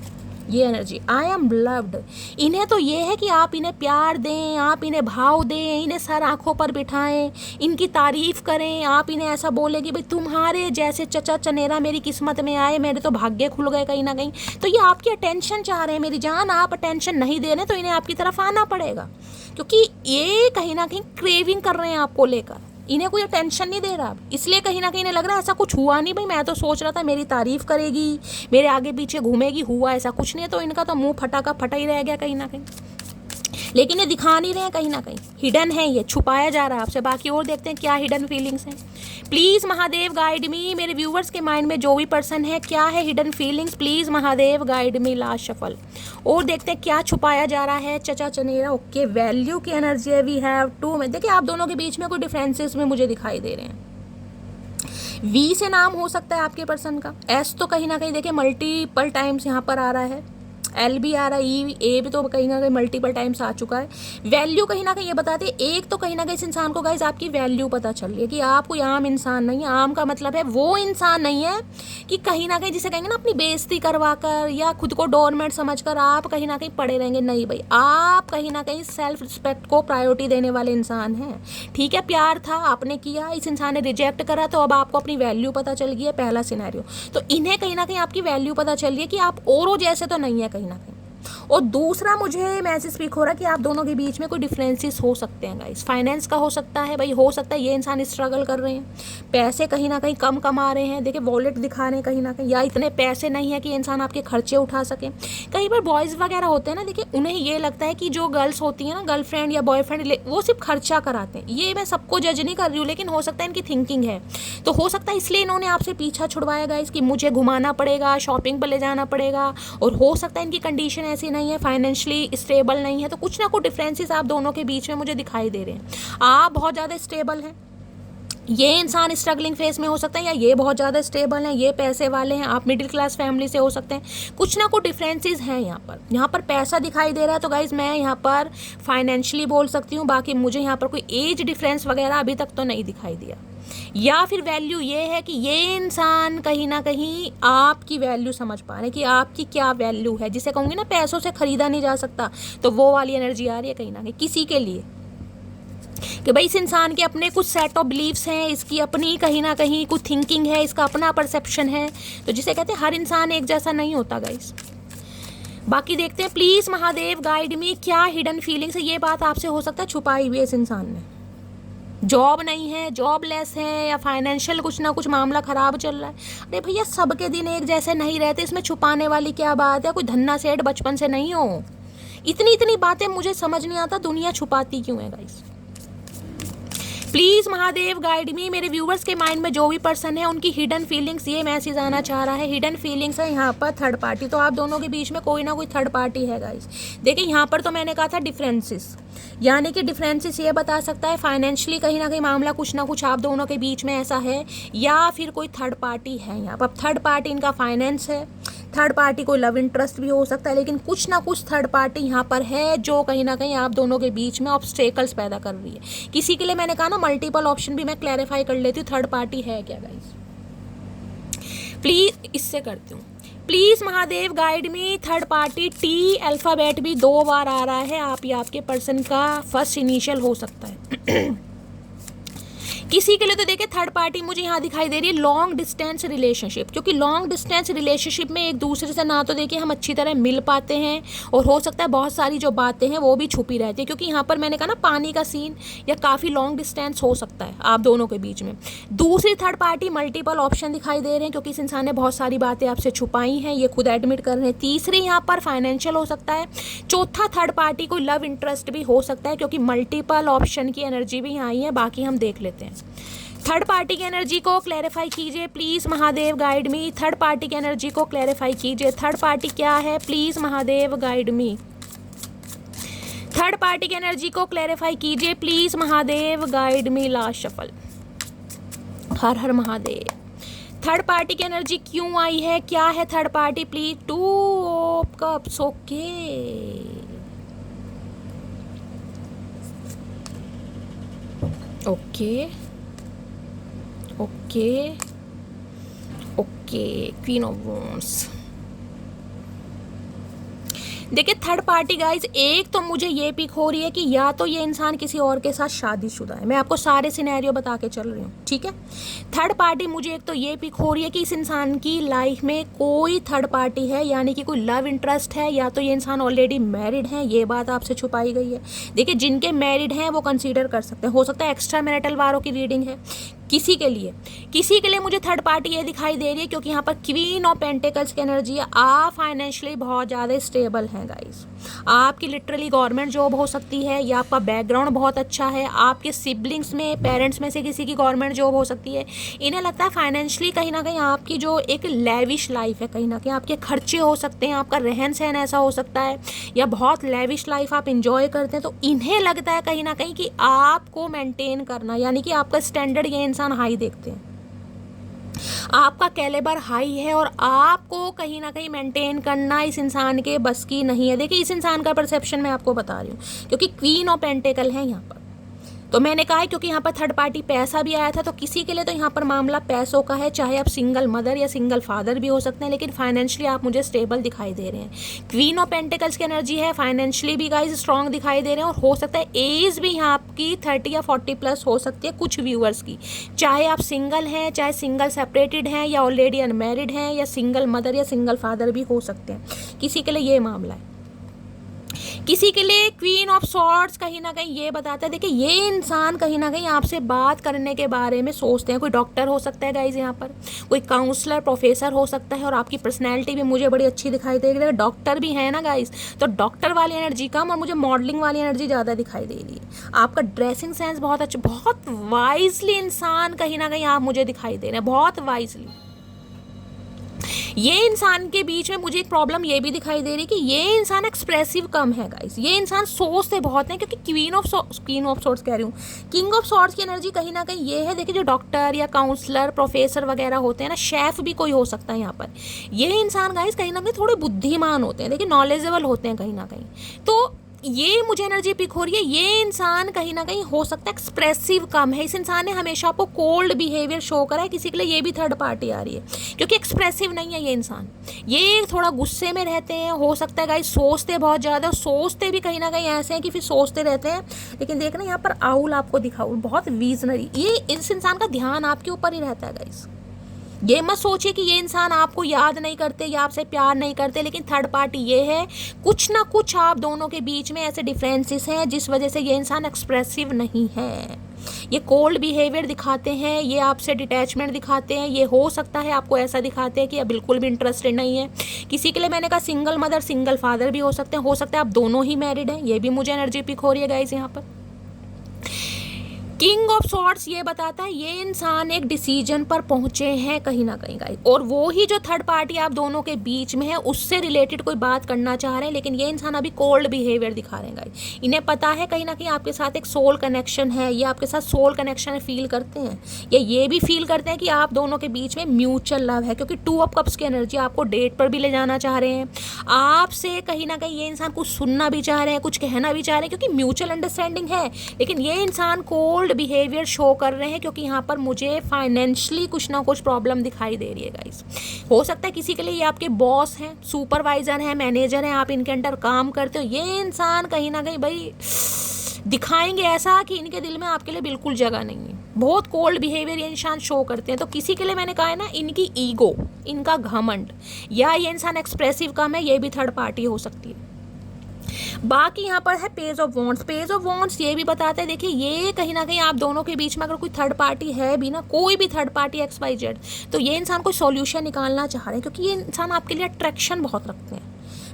ये एनर्जी। आई एम लव्ड, इन्हें तो ये है कि आप इन्हें प्यार दें, आप इन्हें भाव दें, इन्हें सर आंखों पर बिठाएं, इनकी तारीफ करें, आप इन्हें ऐसा बोलें कि भाई तुम्हारे जैसे चचा चनेरा मेरी किस्मत में आए, मेरे तो भाग्य खुल गए कहीं ना कहीं। तो ये आपकी अटेंशन चाह रहे हैं मेरी जान, आप अटेंशन नहीं दे रहे तो इन्हें आपकी तरफ आना पड़ेगा, क्योंकि ये कहीं ना कहीं क्रेविंग कर रहे हैं आपको लेकर, इन्हें कोई टेंशन नहीं दे रहा अब, इसलिए कहीं ना कहीं इन्हें लग रहा है ऐसा कुछ हुआ नहीं भाई, मैं तो सोच रहा था मेरी तारीफ करेगी, मेरे आगे पीछे घूमेगी, हुआ ऐसा कुछ नहीं है। तो इनका तो मुंह फटा का फटा ही रह गया कहीं ना कहीं, लेकिन ये दिखा नहीं रहे हैं, कहीं ना कहीं हिडन है, ये छुपाया जा रहा है आपसे। बाकी और देखते हैं क्या हिडन फीलिंग्स हैं। प्लीज़ महादेव गाइड मी, मेरे व्यूवर्स के माइंड में जो भी पर्सन है, क्या है hidden feelings, please Mahadev guide me. Last shuffle और देखते हैं क्या छुपाया जा रहा है। चचा चनेरा, ओके, वैल्यू की एनर्जी है, वी हैव टू में। देखिए आप दोनों के बीच में कोई डिफरेंसेस में मुझे दिखाई दे रहे हैं। वी से नाम हो सकता है आपके पर्सन का, एस तो कहीं ना कहीं देखिए मल्टीपल टाइम्स यहाँ पर आ रहा है, एल भी आ रहा है, ई, ए भी तो कहीं ना कहीं मल्टीपल टाइम्स आ चुका है। वैल्यू कहीं ना कहीं ये बताते हैं, एक तो कहीं ना कहीं इस इंसान को गाइस आपकी वैल्यू पता चल रही है कि आप कोई आम इंसान नहीं है। आम का मतलब है वो इंसान नहीं है कि कहीं ना कहीं जिसे कहेंगे ना अपनी बेइज्जती करवा कर या खुद को डोरमेट समझकर आप कहीं ना कहीं पड़े रहेंगे, नहीं भाई, आप कहीं ना कहीं सेल्फ रिस्पेक्ट को प्रायोरिटी देने वाले इंसान हैं। ठीक है, प्यार था, आपने किया, इस इंसान ने रिजेक्ट करा, तो अब आपको अपनी वैल्यू पता चल गई है, पहला सिनेरियो। तो इन्हें कहीं ना कहीं आपकी वैल्यू पता चल रही है कि आप औरों जैसे तो नहीं है कहीं ना कहीं। और दूसरा मुझे मैसेज स्पीक हो रहा है कि आप दोनों के बीच में कोई डिफरेंसेस हो सकते हैं गाइस। फाइनेंस का हो सकता है भाई, हो सकता है ये इंसान स्ट्रगल कर रहे हैं, पैसे कहीं ना कहीं कम कमा रहे हैं, देखिए वॉलेट दिखा रहे हैं कहीं ना कहीं, या इतने पैसे नहीं है कि इंसान आपके खर्चे उठा सके। कई बार बॉयज़ वगैरह होते हैं ना, देखिए उन्हें ये लगता है कि जो गर्ल्स होती हैं ना, गर्लफ्रेंड या बॉयफ्रेंड, वो सिर्फ खर्चा कराते हैं। ये मैं सबको जज नहीं कर रही हूँ, लेकिन हो सकता है इनकी थिंकिंग है, तो हो सकता है इसलिए इन्होंने आपसे पीछा छुड़वाया गाइस कि मुझे घुमाना पड़ेगा, शॉपिंग पर ले जाना पड़ेगा। और हो सकता है इनकी कंडीशन ऐसी नहीं है, फाइनेंशियली स्टेबल नहीं है, तो कुछ ना कुछ डिफरेंसेस आप दोनों के बीच में मुझे दिखाई दे रहे हैं। आप बहुत ज़्यादा स्टेबल हैं, ये इंसान स्ट्रगलिंग फेस में हो सकता है, या ये बहुत ज़्यादा स्टेबल हैं, ये पैसे वाले हैं, आप मिडिल क्लास फैमिली से हो सकते हैं। कुछ ना कुछ डिफरेंसेस हैं यहाँ पर पैसा दिखाई दे रहा है, तो गाइज मैं यहाँ पर फाइनेंशियली बोल सकती हूँ। बाकी मुझे यहाँ पर कोई एज डिफरेंस वगैरह अभी तक तो नहीं दिखाई दिया। या फिर वैल्यू ये है कि ये इंसान कहीं ना कहीं आपकी वैल्यू समझ पा रहे हैं कि आपकी क्या वैल्यू है, जिसे कहूँगी ना पैसों से ख़रीदा नहीं जा सकता, तो वो वाली एनर्जी आ रही है कहीं ना कहीं किसी के लिए, कि भाई इस इंसान के अपने कुछ सेट ऑफ बिलीव्स हैं, इसकी अपनी कहीं ना कहीं कुछ थिंकिंग है, इसका अपना परसेप्शन है, तो जिसे कहते हैं हर इंसान एक जैसा नहीं होता गाइस। बाकी देखते हैं, प्लीज़ महादेव गाइड मी, क्या हिडन फीलिंग्स है। ये बात आपसे हो सकता है छुपाई हुई है इस इंसान ने, जॉब नहीं है, जॉबलेस है, या फाइनेंशियल कुछ ना कुछ मामला ख़राब चल रहा है। अरे भैया सबके दिन एक जैसे नहीं रहते, इसमें छुपाने वाली क्या बात है, कोई धन्ना सेठ बचपन से नहीं हो। इतनी बातें मुझे समझ नहीं आता दुनिया छुपाती क्यों है गाइस। प्लीज़ महादेव गाइड मी, मेरे व्यूवर्स के माइंड में जो भी पर्सन है उनकी हिडन फीलिंग्स, ये मैसेज आना चाह रहा है। हिडन फीलिंग्स है यहाँ पर थर्ड पार्टी, तो आप दोनों के बीच में कोई ना कोई थर्ड पार्टी है गाइस। देखिए यहाँ पर तो मैंने कहा था डिफरेंसेस, यानी कि डिफरेंसेस ये बता सकता है फाइनेंशियली कहीं ना कहीं मामला कुछ ना कुछ आप दोनों के बीच में ऐसा है, या फिर कोई थर्ड पार्टी है यहाँ पर। थर्ड पार्टी इनका फाइनेंस है, थर्ड पार्टी कोई लव इंटरेस्ट भी हो सकता है, लेकिन कुछ ना कुछ थर्ड पार्टी यहाँ पर है जो कहीं ना कहीं आप दोनों के बीच में ऑब्स्टेकल्स पैदा कर रही है। किसी के लिए मैंने कहा ना मल्टीपल ऑप्शन भी मैं क्लैरिफाई कर लेती हूँ, थर्ड पार्टी है क्या गाइस। प्लीज़ इससे करती हूँ, please Mahadev guide me, third party T alphabet भी 2 बार आ रहा है, आप या आपके पर्सन का फर्स्ट इनिशियल हो सकता है। किसी के लिए तो देखिए थर्ड पार्टी मुझे यहाँ दिखाई दे रही है लॉन्ग डिस्टेंस रिलेशनशिप, क्योंकि लॉन्ग डिस्टेंस रिलेशनशिप में एक दूसरे से ना तो देखिए हम अच्छी तरह मिल पाते हैं, और हो सकता है बहुत सारी जो बातें हैं वो भी छुपी रहती है, क्योंकि यहाँ पर मैंने कहा ना पानी का सीन, या काफ़ी लॉन्ग डिस्टेंस हो सकता है आप दोनों के बीच में। दूसरी थर्ड पार्टी मल्टीपल ऑप्शन दिखाई दे रहे हैं, क्योंकि इस इंसान ने बहुत सारी बातें आपसे छुपाई हैं, ये खुद एडमिट कर रहे हैं। तीसरी यहाँ पर फाइनेंशियल हो सकता है। चौथा थर्ड पार्टी कोई लव इंटरेस्ट भी हो सकता है, क्योंकि मल्टीपल ऑप्शन की एनर्जी भी यहाँ आई है। बाकी हम देख लेते हैं। थर्ड पार्टी की एनर्जी को क्लैरिफाई कीजिए please Mahadev, guide me. Third party की एनर्जी को क्लैरिफाई कीजिए, थर्ड पार्टी क्या है please Mahadev, guide me. Third party की एनर्जी को क्लैरिफाई कीजिए please Mahadev, guide me. Last shuffle. हर हर महादेव। थर्ड पार्टी की एनर्जी क्यों आई है, क्या है third party please. 2 of cups, okay. Okay okay okay, queen of wands. देखिए थर्ड पार्टी गाइज, एक तो मुझे ये पिक हो रही है कि या तो ये इंसान किसी और के साथ शादीशुदा है। मैं आपको सारे सिनेरियो बता के चल रही हूँ, ठीक है। थर्ड पार्टी मुझे एक तो ये पिक हो रही है कि इस इंसान की लाइफ में कोई थर्ड पार्टी है, यानी कि कोई लव इंटरेस्ट है, या तो ये इंसान ऑलरेडी मैरिड है, ये बात आपसे छुपाई गई है। देखिए जिनके मैरिड हैं वो कंसीडर कर सकते हैं, हो सकता है एक्स्ट्रा मैरिटल वारों की रीडिंग है किसी के लिए मुझे थर्ड पार्टी ये दिखाई दे रही है, क्योंकि यहाँ पर क्वीन ऑफ पेंटिकल्स की एनर्जी है। आप फाइनेंशियली बहुत ज़्यादा स्टेबल हैं गाइस, आपकी लिटरली गवर्नमेंट जॉब हो सकती है, या आपका बैकग्राउंड बहुत अच्छा है, आपके सिबलिंग्स में, पेरेंट्स में से किसी की गवर्नमेंट जॉब हो सकती है। इन्हें लगता है फाइनेंशियली कहीं ना कहीं आपकी जो एक लेविश लाइफ है, कहीं ना कहीं आपके खर्चे हो सकते हैं, आपका रहन सहन ऐसा हो सकता है, या बहुत लेविश लाइफ आप इंजॉय करते हैं। तो इन्हें लगता है कहीं ना कहीं कि आपको मेंटेन करना, यानी कि आपका स्टैंडर्ड ये इंसान हाई देखते हैं, आपका कैलिबर हाई है, और आपको कहीं ना कहीं मेंटेन करना इस इंसान के बस की नहीं है। देखिए इस इंसान का परसेप्शन मैं आपको बता रही हूँ, क्योंकि क्वीन ऑफ पेंटिकल है यहाँ पर। तो मैंने कहा है क्योंकि यहाँ पर थर्ड पार्टी पैसा भी आया था, तो किसी के लिए तो यहाँ पर मामला पैसों का है, चाहे आप सिंगल मदर या सिंगल फादर भी हो सकते हैं, लेकिन फाइनेंशियली आप मुझे स्टेबल दिखाई दे रहे हैं। क्वीन ऑफ पेंटिकल्स की एनर्जी है, फाइनेंशियली भी गाइस स्ट्रॉन्ग दिखाई दे रहे हैं, और हो सकता है एज भी यहाँ आपकी 30 या 40 प्लस हो सकती है कुछ व्यूअर्स की, चाहे आप सिंगल हैं, चाहे सिंगल सेपरेटेड हैं, या ऑलरेडी अनमैरिड हैं, या सिंगल मदर या सिंगल फादर भी हो सकते हैं। किसी के लिए ये मामला है, किसी के लिए क्वीन ऑफ सॉर्ड्स कहीं ना कहीं ये बताता है। देखिए ये इंसान कहीं ना कहीं आपसे बात करने के बारे में सोचते हैं। कोई डॉक्टर हो सकता है गाइज, यहाँ पर कोई काउंसलर, प्रोफेसर हो सकता है, और आपकी पर्सनैलिटी भी मुझे बड़ी अच्छी दिखाई दे रही है। डॉक्टर भी है ना गाइज, तो डॉक्टर वाली एनर्जी कम और मुझे मॉडलिंग वाली एनर्जी ज़्यादा दिखाई दे रही है। आपका ड्रेसिंग सेंस बहुत अच्छा, बहुत वाइजली इंसान कहीं ना कहीं आप मुझे दिखाई दे रहे हैं, बहुत वाइजली। ये इंसान के बीच में मुझे एक प्रॉब्लम ये भी दिखाई दे रही कि ये इंसान एक्सप्रेसिव कम है गाइस, ये इंसान सोचते बहुत हैं, क्योंकि क्वीन ऑफ सॉर्ड्स कह रही हूँ, किंग ऑफ सॉर्ड्स की एनर्जी कहीं ना कहीं ये है। देखिए जो डॉक्टर या काउंसलर, प्रोफेसर वगैरह होते हैं ना, शेफ भी कोई हो सकता है यहाँ पर, ये इंसान गाइस कहीं ना कहीं थोड़े बुद्धिमान होते हैं, देखिए नॉलेजेबल होते हैं कहीं ना कहीं। तो ये मुझे एनर्जी पिक हो रही है, ये इंसान कहीं ना कहीं हो सकता है एक्सप्रेसिव कम है। इस इंसान ने हमेशा आपको कोल्ड बिहेवियर शो करा है, किसी के लिए ये भी थर्ड पार्टी आ रही है, क्योंकि एक्सप्रेसिव नहीं है ये इंसान, ये थोड़ा गुस्से में रहते हैं। हो सकता है गाइस सोचते बहुत ज़्यादा, सोचते भी कहीं ना कहीं ऐसे हैं कि फिर सोचते रहते हैं। लेकिन देखना यहाँ पर आउल आपको दिखाऊँ, बहुत विजनरी, ये इस इंसान का ध्यान आपके ऊपर ही रहता है गाइस। ये मत सोचिए कि ये इंसान आपको याद नहीं करते या आपसे प्यार नहीं करते, लेकिन थर्ड पार्टी ये है, कुछ ना कुछ आप दोनों के बीच में ऐसे डिफरेंसेस हैं जिस वजह से ये इंसान एक्सप्रेसिव नहीं है। ये कोल्ड बिहेवियर दिखाते हैं, ये आपसे डिटैचमेंट दिखाते हैं, ये हो सकता है आपको ऐसा दिखाते हैं कि आप बिल्कुल भी इंटरेस्टेड नहीं है। किसी के लिए मैंने कहा सिंगल मदर, सिंगल फादर भी हो सकते हैं, हो सकता है आप दोनों ही मैरिड हैं, ये भी मुझे एनर्जी पिक हो रही है गाइस यहाँ पर। किंग ऑफ सॉर्ड्स ये बताता है ये इंसान एक डिसीजन पर पहुंचे हैं कहीं ना कहीं गाइस, और वो ही जो थर्ड पार्टी आप दोनों के बीच में है उससे रिलेटेड कोई बात करना चाह रहे हैं, लेकिन ये इंसान अभी कोल्ड बिहेवियर दिखा रहे हैं गाइस। इन्हें पता है कहीं ना कहीं आपके साथ एक सोल कनेक्शन है, ये आपके साथ सोल कनेक्शन फील करते हैं, या ये भी फील करते हैं कि आप दोनों के बीच में म्यूचुअल लव है, क्योंकि 2 ऑफ कप्स की एनर्जी आपको डेट पर भी ले जाना चाह रहे हैं। आपसे कहीं ना कहीं ये इंसान कुछ सुनना भी चाह रहे हैं, कुछ कहना भी चाह रहे हैं, क्योंकि म्यूचुअल अंडरस्टैंडिंग है। लेकिन ये इंसान कोल्ड बिहेवियर शो कर रहे हैं, क्योंकि यहाँ पर मुझे फाइनेंशियली कुछ ना कुछ प्रॉब्लम दिखाई दे रही है गाइस। हो सकता है किसी के लिए ये आपके बॉस हैं, सुपरवाइजर हैं, मैनेजर हैं, आप इनके अंडर काम करते हो। ये इंसान कहीं ना कहीं भाई दिखाएंगे ऐसा कि इनके दिल में आपके लिए बिल्कुल जगह नहीं है, बहुत कोल्ड बिहेवियर ये इंसान शो करते हैं। तो किसी के लिए मैंने कहा है ना, इनकी ईगो, इनका घमंड, या ये इंसान एक्सप्रेसिव कम है, ये भी थर्ड पार्टी हो सकती है। बाकी यहाँ पर है page of wands. Page of wands ये भी बताते हैं, देखिए ये कहीं ना कहीं आप दोनों के बीच में अगर कोई थर्ड पार्टी है भी ना, कोई भी थर्ड पार्टी XYZ, तो ये इंसान कोई सॉल्यूशन निकालना चाह रहे हैं, क्योंकि ये इंसान आपके लिए अट्रैक्शन बहुत रखते हैं।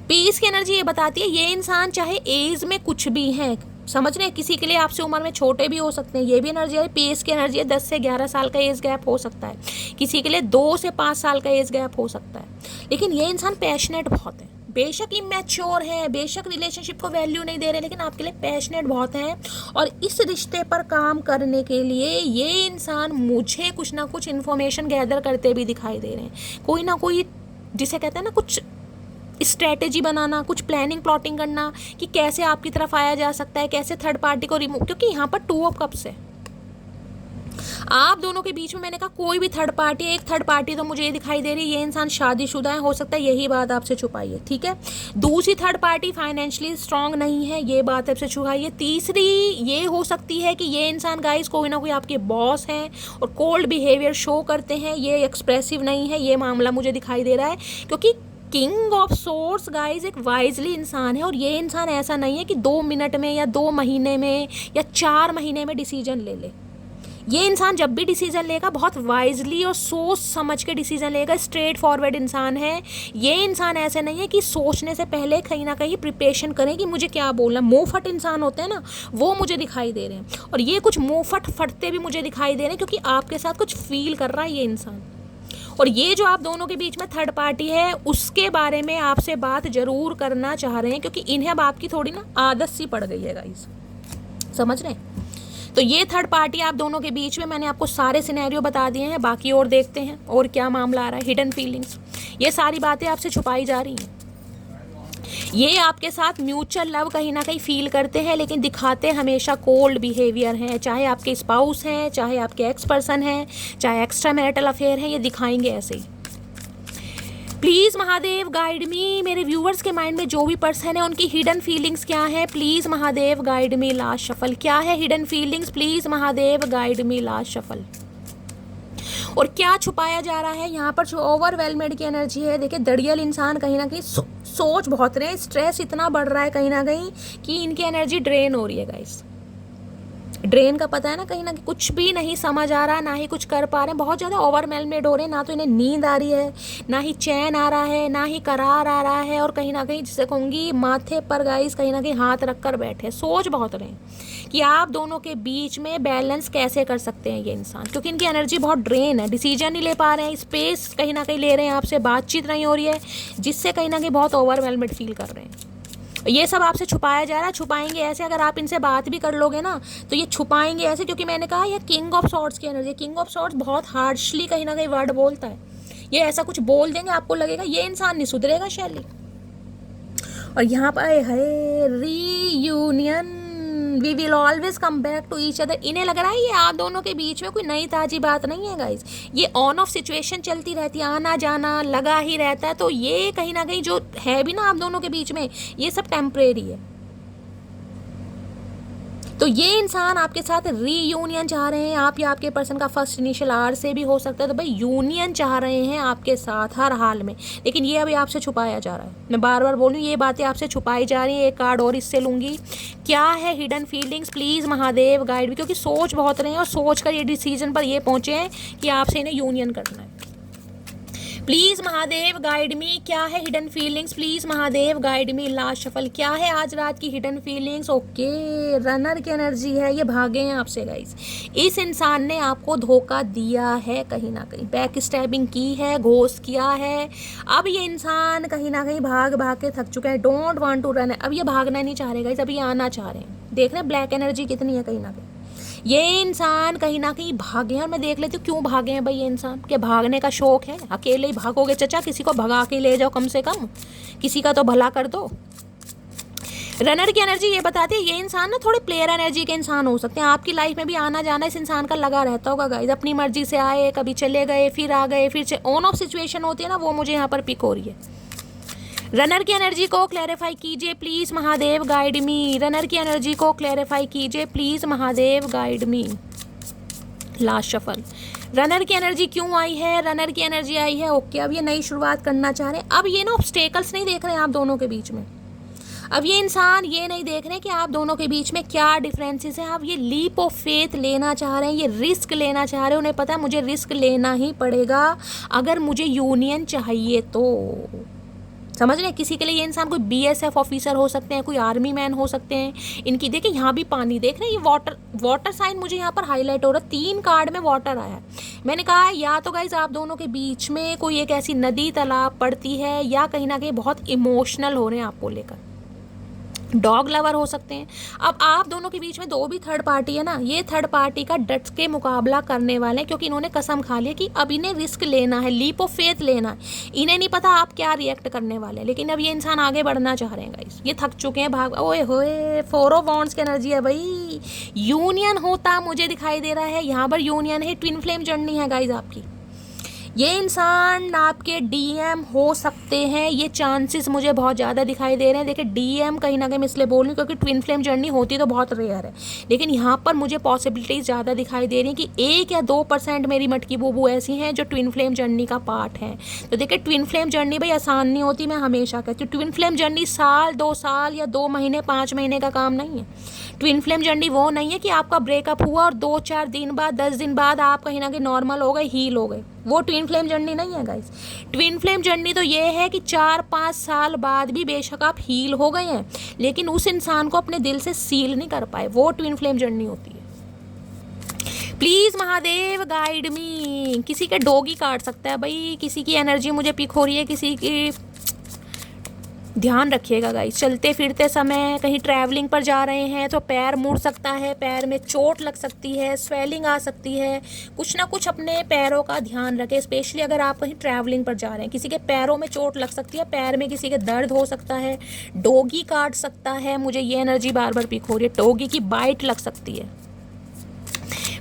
पीस की एनर्जी ये बताती है ये इंसान चाहे एज में कुछ भी है, समझ रहे हैं? किसी के लिए आपसे उम्र में छोटे भी हो सकते हैं, ये भी एनर्जी है। पीएस की एनर्जी है, 10 से 11 साल का एज गैप हो सकता है, किसी के लिए 2 से 5 साल का एज गैप हो सकता है। लेकिन ये इंसान पैशनेट बहुत है, बेशक इमैच्योर है, बेशक रिलेशनशिप को वैल्यू नहीं दे रहे, लेकिन आपके लिए पैशनेट बहुत हैं। और इस रिश्ते पर काम करने के लिए ये इंसान मुझे कुछ ना कुछ इन्फॉर्मेशन गैदर करते भी दिखाई दे रहे हैं। कोई ना कोई, जिसे कहते हैं ना, कुछ स्ट्रैटेजी बनाना, कुछ प्लानिंग प्लॉटिंग करना कि कैसे आपकी तरफ आया जा सकता है, कैसे थर्ड पार्टी को रिमूव, क्योंकि यहाँ पर 2 ऑफ कप्स है। आप दोनों के बीच में मैंने कहा कोई भी थर्ड पार्टी, एक थर्ड पार्टी तो मुझे ये दिखाई दे रही है, ये इंसान शादीशुदा है, हो सकता है यही बात आपसे छुपाई है, ठीक है। दूसरी थर्ड पार्टी फाइनेंशियली स्ट्रांग नहीं है, ये बात आपसे छुपाई है। तीसरी ये हो सकती है कि ये इंसान गाइस कोई ना कोई आपके बॉस हैं और कोल्ड बिहेवियर शो करते हैं, ये एक्सप्रेसिव नहीं है, ये मामला मुझे दिखाई दे रहा है। क्योंकि किंग ऑफ सोर्स गाइज एक वाइजली इंसान है, और ये इंसान ऐसा नहीं है कि 2 मिनट में या 2 महीने में या 4 महीने में डिसीजन ले ले। ये इंसान जब भी डिसीजन लेगा बहुत वाइजली और सोच समझ के डिसीजन लेगा, स्ट्रेट फॉरवर्ड इंसान है। ये इंसान ऐसे नहीं है कि सोचने से पहले कहीं ना कहीं प्रिपरेशन करें कि मुझे क्या बोलना। मुंहफट इंसान होते हैं ना, वो मुझे दिखाई दे रहे हैं, और ये कुछ मुंहफट फटते भी मुझे दिखाई दे रहे हैं, क्योंकि आपके साथ कुछ फील कर रहा है ये इंसान। और ये जो आप दोनों के बीच में थर्ड पार्टी है, उसके बारे में आपसे बात जरूर करना चाह रहे हैं, क्योंकि इन्हें अब आपकी थोड़ी ना आदत सी पड़ गई है गाइस, समझ रहे हैं? तो ये थर्ड पार्टी आप दोनों के बीच में, मैंने आपको सारे सिनेरियो बता दिए हैं, बाकी और देखते हैं और क्या मामला आ रहा है। हिडन फीलिंग्स, ये सारी बातें आपसे छुपाई जा रही हैं। ये आपके साथ म्यूचुअल लव कहीं ना कहीं फील करते हैं, लेकिन दिखाते हमेशा कोल्ड बिहेवियर हैं। चाहे आपके स्पाउस हैं, चाहे आपके एक्स पर्सन हैं, चाहे एक्स्ट्रा मैरिटल अफेयर है, ये दिखाएंगे ऐसे ही। प्लीज़ महादेव गाइड मी, मेरे व्यूवर्स के माइंड में जो भी पर्सन है उनकी हिडन फीलिंग्स क्या है, please Mahadev guide me last shuffle. क्या है hidden feelings, please Mahadev guide me last shuffle. और क्या छुपाया जा रहा है यहाँ पर? जो ओवरवेलमेड की एनर्जी है, देखिए दड़ियल इंसान कहीं ना कहीं सोच बहुत रहे हैं, स्ट्रेस इतना बढ़ रहा है कहीं ना कहीं कि इनकी एनर्जी ड्रेन हो रही है गाइस। ड्रेन का पता है ना, कहीं ना कहीं कुछ भी नहीं समझ आ रहा, ना ही कुछ कर पा रहे हैं, बहुत ज़्यादा ओवरवेलमेड हो रहे हैं। ना तो इन्हें नींद आ रही है, ना ही चैन आ रहा है, ना ही करार आ रहा है, और कहीं ना कहीं जिसे कहूँगी माथे पर गाइस कहीं ना कहीं हाथ रख कर बैठे, सोच बहुत रहे हैं कि आप दोनों के बीच में बैलेंस कैसे कर सकते हैं ये इंसान, क्योंकि इनकी एनर्जी बहुत ड्रेन है, डिसीजन नहीं ले पा रहे हैं, स्पेस कहीं ना कहीं ले रहे हैं, आपसे बातचीत नहीं हो रही है, जिससे कहीं ना कहीं बहुत ओवरवेलमेड फील कर रहे हैं। ये सब आपसे छुपाया जा रहा है। छुपाएंगे ऐसे, अगर आप इनसे बात भी कर लोगे ना तो ये छुपाएंगे ऐसे, क्योंकि मैंने कहा ये किंग ऑफ सॉर्ड्स की एनर्जी। किंग ऑफ सॉर्ड्स बहुत हार्शली कहीं ना कहीं वर्ड बोलता है, ये ऐसा कुछ बोल देंगे आपको लगेगा ये इंसान नहीं सुधरेगा शैली। और यहाँ पर है reunion, we will always come back to each other. इन्हें लग रहा है ये आप दोनों के बीच में कोई नई ताजी बात नहीं है गाइज, ये ऑन ऑफ सिचुएशन चलती रहती है, आना जाना लगा ही रहता है। तो ये कहीं ना कहीं जो है भी ना आप दोनों के बीच में, ये सब टेम्परेरी है। तो ये इंसान आपके साथ रीयूनियन चाह रहे हैं, आप या आपके पर्सन का फर्स्ट इनिशियल आर से भी हो सकता है, तो भाई यूनियन चाह रहे हैं आपके साथ हर हाल में, लेकिन ये अभी आपसे छुपाया जा रहा है। मैं बार बार बोलूँ, ये बातें आपसे छुपाई जा रही है। एक कार्ड और इससे लूँगी। क्या है hidden feelings, please Mahadev guide भी, क्योंकि सोच बहुत रहे हैं और सोच कर ये डिसीजन पर ये पहुँचे हैं कि आपसे इन्हें यूनियन करना है। प्लीज़ महादेव गाइड मी, क्या है hidden feelings, please Mahadev guide me last shuffle. क्या है आज रात की हिडन फीलिंग्स? ओके, रनर की एनर्जी है, ये भागे हैं आपसे गाइस। इस इंसान ने आपको धोखा दिया है, कहीं ना कहीं बैक स्टैबिंग की है, घोस्ट किया है। अब ये इंसान कहीं ना कहीं भाग भाग के थक चुका है, डोंट वांट टू रन। अब ये भागना नहीं चाह रहे गाइस, अब ये आना चाह रहे हैं। देख रहे हैं ब्लैक एनर्जी कितनी है कहीं ना कहीं। ये इंसान कहीं ना कहीं भागे हैं, और मैं देख लेती हूँ क्यों भागे हैं भाई ये इंसान। क्या भागने का शौक है? अकेले ही भागोगे चचा? किसी को भगा के ले जाओ, कम से कम किसी का तो भला कर दो। रनर की एनर्जी ये बताती है ये इंसान ना थोड़े प्लेयर एनर्जी के इंसान हो सकते हैं। आपकी लाइफ में भी आना जाना इस इंसान का लगा रहता होगा गाइस, अपनी मर्जी से आए, कभी चले गए, फिर आ गए, फिर ऑन ऑफ सिचुएशन होती है ना, वो मुझे यहाँ पर पिक हो रही है। रनर की एनर्जी को क्लैरिफाई कीजिए please Mahadev guide me. Runner की एनर्जी को क्लैरिफाई कीजिए please Mahadev guide me last shuffle. Runner की एनर्जी क्यों आई है? रनर की एनर्जी आई है ओके, अब ये नई शुरुआत करना चाह रहे हैं। अब ये ना ऑब्स्टेकल्स नहीं देख रहे हैं आप दोनों के बीच में। अब ये इंसान ये नहीं देख रहे कि आप दोनों के बीच में क्या डिफरेंसेस हैं। आप ये लीप ऑफ फेथ लेना चाह रहे हैं, ये रिस्क लेना चाह रहे हैं। उन्हें पता है मुझे रिस्क लेना ही पड़ेगा अगर मुझे यूनियन चाहिए तो। समझ रहे हैं? किसी के लिए ये इंसान कोई बीएसएफ ऑफिसर हो सकते हैं, कोई आर्मी मैन हो सकते हैं। इनकी देखिए यहाँ भी पानी देख रहे हैं, ये वाटर साइन मुझे यहाँ पर हाईलाइट हो रहा है, 3 कार्ड में वाटर आया है। मैंने कहा है या तो गाइज आप दोनों के बीच में कोई एक ऐसी नदी तालाब पड़ती है, या कहीं ना कहीं बहुत इमोशनल हो रहे हैं आपको लेकर, डॉग लवर हो सकते हैं। अब आप दोनों के बीच में 2 भी थर्ड पार्टी है ना, ये थर्ड पार्टी का डट के मुकाबला करने वाले हैं, क्योंकि इन्होंने कसम खा लिया कि अब इन्हें रिस्क लेना है, लीप ऑफ फेथ लेना है। इन्हें नहीं पता आप क्या रिएक्ट करने वाले हैं, लेकिन अब ये इंसान आगे बढ़ना चाह रहे हैं गाइस। ये थक चुके हैं भाग। ओए होए, 4 ऑफ वॉन्ड्स की एनर्जी है भाई। यूनियन होता मुझे दिखाई दे रहा है, यहाँ पर यूनियन है, ट्विन फ्लेम जर्नी है गाइज आपकी। ये इंसान आपके डीएम हो सकते हैं, ये चांसेस मुझे बहुत ज़्यादा दिखाई दे रहे हैं। देखिए डीएम कहीं ना कहीं मैं इसलिए बोल रही हूँ क्योंकि ट्विन फ्लेम जर्नी होती तो बहुत रेयर है, लेकिन यहाँ पर मुझे पॉसिबिलिटीज़ ज़्यादा दिखाई दे रही हैं कि 1 या 2% मेरी मटकी बूबू ऐसी हैं जो ट्विन फ्लेम जर्नी का पार्ट हैं। तो देखिए ट्विन फ्लेम जर्नी भाई आसान नहीं होती, मैं हमेशा कहती हूँ। ट्विन फ्लेम जर्नी साल 2 साल या 2 महीने 5 महीने का काम नहीं है। ट्विन फ्लेम जर्नी वो नहीं है कि आपका ब्रेकअप हुआ और 2-4 दिन बाद 10 दिन बाद आप कहीं ना कहीं नॉर्मल हो गए, हील हो गए। वो ट्विन फ्लेम जर्नी नहीं है गाइस। ट्विन फ्लेम जर्नी तो ये है कि 4-5 साल बाद भी बेशक आप हील हो गए हैं, लेकिन उस इंसान को अपने दिल से सील नहीं कर पाए, वो ट्विन फ्लेम जर्नी होती है। प्लीज़ महादेव गाइड मी। किसी के डॉगी काट सकता है भाई, किसी की एनर्जी मुझे पिक हो रही है, किसी की ध्यान रखिएगा गाइस। चलते फिरते समय कहीं ट्रैवलिंग पर जा रहे हैं तो पैर मुड़ सकता है, पैर में चोट लग सकती है, स्वेलिंग आ सकती है। कुछ ना कुछ अपने पैरों का ध्यान रखें, स्पेशली अगर आप कहीं ट्रैवलिंग पर जा रहे हैं। किसी के पैरों में चोट लग सकती है, पैर में किसी के दर्द हो सकता है, डॉगी काट सकता है, मुझे ये एनर्जी बार बार पिक हो रही है, डॉगी की बाइट लग सकती है।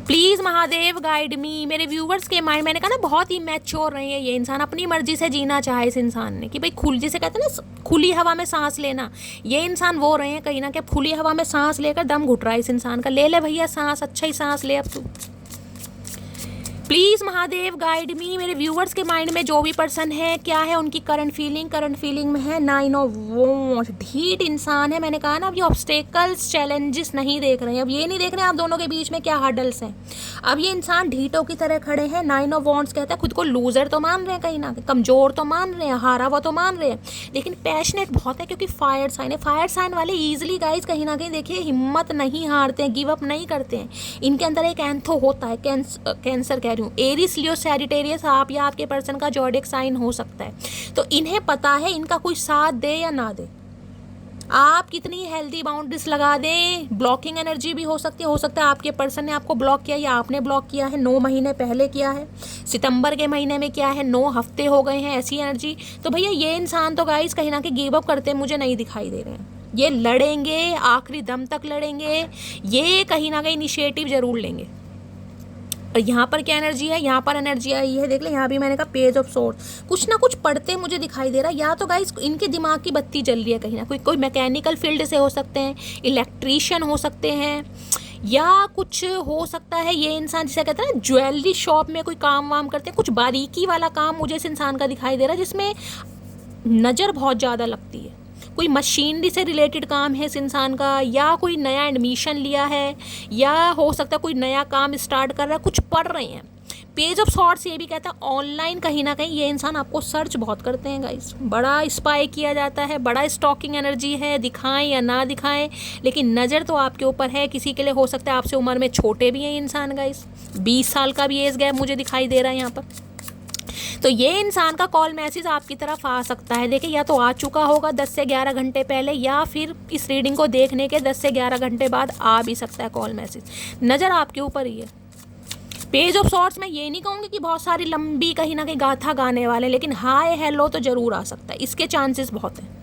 प्लीज़ महादेव गाइड मी। मेरे व्यूवर्स के माइंड, मैंने कहा ना बहुत ही मैच्योर रहे हैं ये इंसान, अपनी मर्जी से जीना चाहे इस इंसान ने कि भाई जिसे कहते हैं ना खुली हवा में सांस लेना, ये इंसान वो रहे हैं कहीं ना कहीं खुली हवा में सांस लेकर दम घुट रहा है इस इंसान का। ले भैया सांस, अच्छा ही सांस ले अब तू। प्लीज़ महादेव गाइड मी। मेरे व्यूवर्स के माइंड में जो भी पर्सन है, क्या है उनकी करंट फीलिंग में है 9 ऑफ वॉन्ड्स। ढीठ इंसान है, मैंने कहा ना, अब ये ऑब्स्टेकल्स चैलेंजेस नहीं देख रहे हैं, अब ये नहीं देख रहे हैं आप दोनों के बीच में क्या हर्डल्स हैं। अब ये इंसान ढीठों की तरह खड़े हैं। 9 ऑफ वॉन्ड्स कहता है खुद को लूजर तो मान रहे हैं, कहीं ना कहीं कमज़ोर तो मान रहे हैं, हारा हुआ तो मान रहे हैं, लेकिन पैशनेट बहुत है क्योंकि फायर साइन है। फायर साइन वाले ईजिली गाइज कहीं ना कहीं देखिए हिम्मत नहीं हारते हैं, गिव अप नहीं करते हैं। इनके अंदर एक एंथो होता है, कैंसर कह रही हूँ, एरिस लियो सैजिटेरियस आप या आपके पर्सन का जॉडिक साइन हो सकता है। तो इन्हें पता है इनका कोई साथ दे या ना दे, आप कितनी हेल्दी बाउंड्रीज लगा दें, ब्लॉकिंग एनर्जी भी हो सकती है। हो सकता है आपके पर्सन ने आपको ब्लॉक किया या आपने ब्लॉक किया है, 9 महीने पहले किया है, सितंबर के महीने में किया है, 9 हफ्ते हो गए हैं, ऐसी एनर्जी। तो भैया ये इंसान तो गाइस कहीं ना कहीं गिव अप करते मुझे नहीं दिखाई दे रहे हैं। ये लड़ेंगे, आखिरी दम तक लड़ेंगे, ये कहीं ना कहीं इनिशिएटिव जरूर लेंगे। और यहाँ पर क्या एनर्जी है, यहाँ पर एनर्जी आई है, देख ले यहाँ भी मैंने कहा पेज ऑफ सोर्ड्स। कुछ ना कुछ पढ़ते मुझे दिखाई दे रहा है, या तो गाइस इनके दिमाग की बत्ती जल रही है कहीं ना कोई मैकेनिकल फील्ड से हो सकते हैं, इलेक्ट्रीशियन हो सकते हैं, या कुछ हो सकता है ये इंसान जिसे कहते हैं ना ज्वेलरी शॉप में कोई काम वाम करते हैं, कुछ बारीकी वाला काम मुझे इस इंसान का दिखाई दे रहा है जिसमें नज़र बहुत ज़्यादा लगती है। कोई मशीनरी से रिलेटेड काम है इस इंसान का, या कोई नया एडमिशन लिया है, या हो सकता है कोई नया काम स्टार्ट कर रहा है, कुछ पढ़ रहे हैं। पेज ऑफ सॉर्ड्स ये भी कहता है ऑनलाइन कहीं ना कहीं ये इंसान आपको सर्च बहुत करते हैं गाइस, बड़ा स्पाई किया जाता है, बड़ा स्टॉकिंग एनर्जी है, दिखाएं या ना दिखाएं, लेकिन नज़र तो आपके ऊपर है। किसी के लिए हो सकता है आपसे उम्र में छोटे भी हैं इंसान गाइस, 20 साल का भी एज गैप मुझे दिखाई दे रहा है यहाँ पर। तो ये इंसान का कॉल मैसेज आपकी तरफ आ सकता है। देखिए या तो आ चुका होगा 10 से 11 घंटे पहले, या फिर इस रीडिंग को देखने के 10 से 11 घंटे बाद आ भी सकता है कॉल मैसेज। नज़र आपके ऊपर ही है। पेज ऑफ सॉर्ड्स मैं ये नहीं कहूँगी कि बहुत सारी लंबी कहीं ना कहीं गाथा गाने वाले, लेकिन हाय हेलो तो ज़रूर आ सकता है, इसके चांसेस बहुत हैं।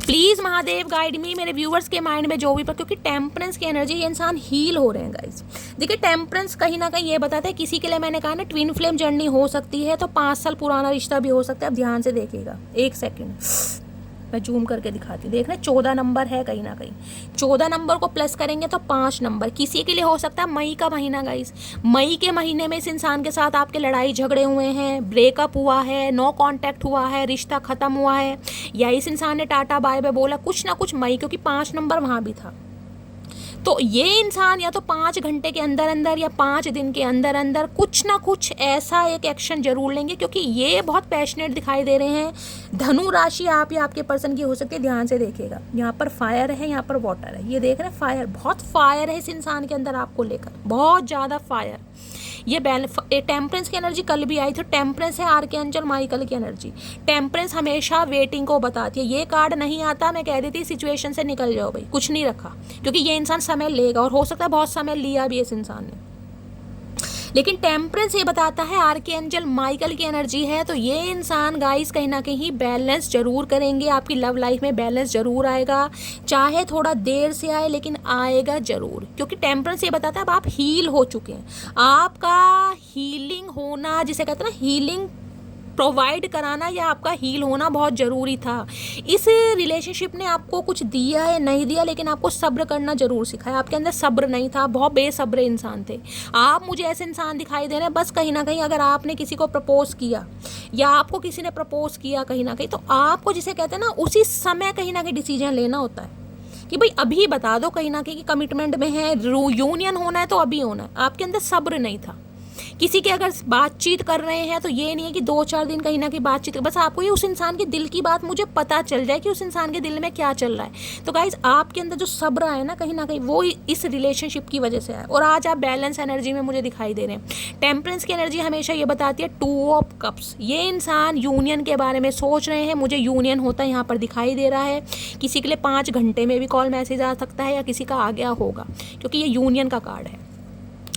प्लीज़ महादेव गाइड मी। मेरे व्यूवर्स के माइंड में जो भी पर, क्योंकि टेम्परेंस की एनर्जी, ये इंसान हील हो रहे हैं गाइस। देखिए टेम्परेंस कहीं ना कहीं ये बताता है किसी के लिए, मैंने कहा ना ट्विन फ्लेम जर्नी हो सकती है, तो 5 साल पुराना रिश्ता भी हो सकता है। अब ध्यान से देखिएगा, 1 सेकेंड मैं जूम करके दिखाती हूँ। देख रहे 14 नंबर है, कहीं ना कहीं 14 नंबर को प्लस करेंगे तो 5 नंबर। किसी के लिए हो सकता है मई का महीना गाइस, मई के महीने में इस इंसान के साथ आपके लड़ाई झगड़े हुए हैं, ब्रेकअप हुआ है, नो कांटेक्ट हुआ है, रिश्ता ख़त्म हुआ है, या इस इंसान ने टाटा बाय बाय बोला, कुछ ना कुछ मई, क्योंकि 5 नंबर वहाँ भी था। तो ये इंसान या तो 5 घंटे के अंदर अंदर या 5 दिन के अंदर अंदर कुछ ना कुछ ऐसा एक एक्शन जरूर लेंगे, क्योंकि ये बहुत पैशनेट दिखाई दे रहे हैं। धनु राशि आप या आपके पर्सन की हो सकती है, ध्यान से देखिएगा। यहाँ पर फायर है, यहाँ पर वाटर है, ये देख रहे हैं फायर, बहुत फायर है इस इंसान के अंदर आपको लेकर, बहुत ज़्यादा फायर। ये टेम्परेंस की एनर्जी कल भी आई थी। टेम्परेंस है आर्कएंजल माइकल की एनर्जी। टेम्परेंस हमेशा वेटिंग को बताती है। ये कार्ड नहीं आता मैं कह देती सिचुएशन से निकल जाओ भाई, कुछ नहीं रखा, क्योंकि ये इंसान समय लेगा और हो सकता है बहुत समय लिया भी इस इंसान ने। लेकिन टेम्परेंस ये बताता है आर्कएंजल माइकल की एनर्जी है। तो ये इंसान गाइस कहीं ना कहीं बैलेंस जरूर करेंगे, आपकी लव लाइफ में बैलेंस जरूर आएगा, चाहे थोड़ा देर से आए लेकिन आएगा जरूर, क्योंकि टेम्परेंस ये बताता है अब आप हील हो चुके हैं। आपका हीलिंग होना, जिसे कहते हैं ना हीलिंग प्रोवाइड कराना या आपका हील होना बहुत ज़रूरी था। इस रिलेशनशिप ने आपको कुछ दिया है नहीं दिया, लेकिन आपको सब्र करना जरूर सिखाया। आपके अंदर सब्र नहीं था, बहुत बेसब्र इंसान थे आप। मुझे ऐसे इंसान दिखाई दे रहे हैं, बस कहीं ना कहीं अगर आपने किसी को प्रपोज किया या आपको किसी ने प्रपोज किया कहीं ना कहीं, तो आपको जिसे कहते हैं ना उसी समय कहीं ना कहीं डिसीजन लेना होता है कि भाई अभी बता दो कहीं ना कहीं कि कमिटमेंट में है, यूनियन होना है तो अभी होना है। आपके अंदर सब्र नहीं था। किसी के अगर बातचीत कर रहे हैं तो ये नहीं है कि 2-4 दिन कहीं ना कहीं बातचीत, बस आपको ये उस इंसान के दिल की बात मुझे पता चल जाए कि उस इंसान के दिल में क्या चल रहा है। तो गाइज आपके अंदर जो सब्र है ना कहीं ना कहीं वो इस रिलेशनशिप की वजह से है, और आज आप बैलेंस एनर्जी में मुझे दिखाई दे रहे हैं। टेम्परेंस की एनर्जी हमेशा ये बताती है 2 ऑफ कप्स। ये इंसान यूनियन के बारे में सोच रहे हैं, मुझे यूनियन होता यहाँ पर दिखाई दे रहा है। किसी के लिए 5 घंटे में भी कॉल मैसेज आ सकता है या किसी का आ गया होगा, क्योंकि ये यूनियन का कार्ड है।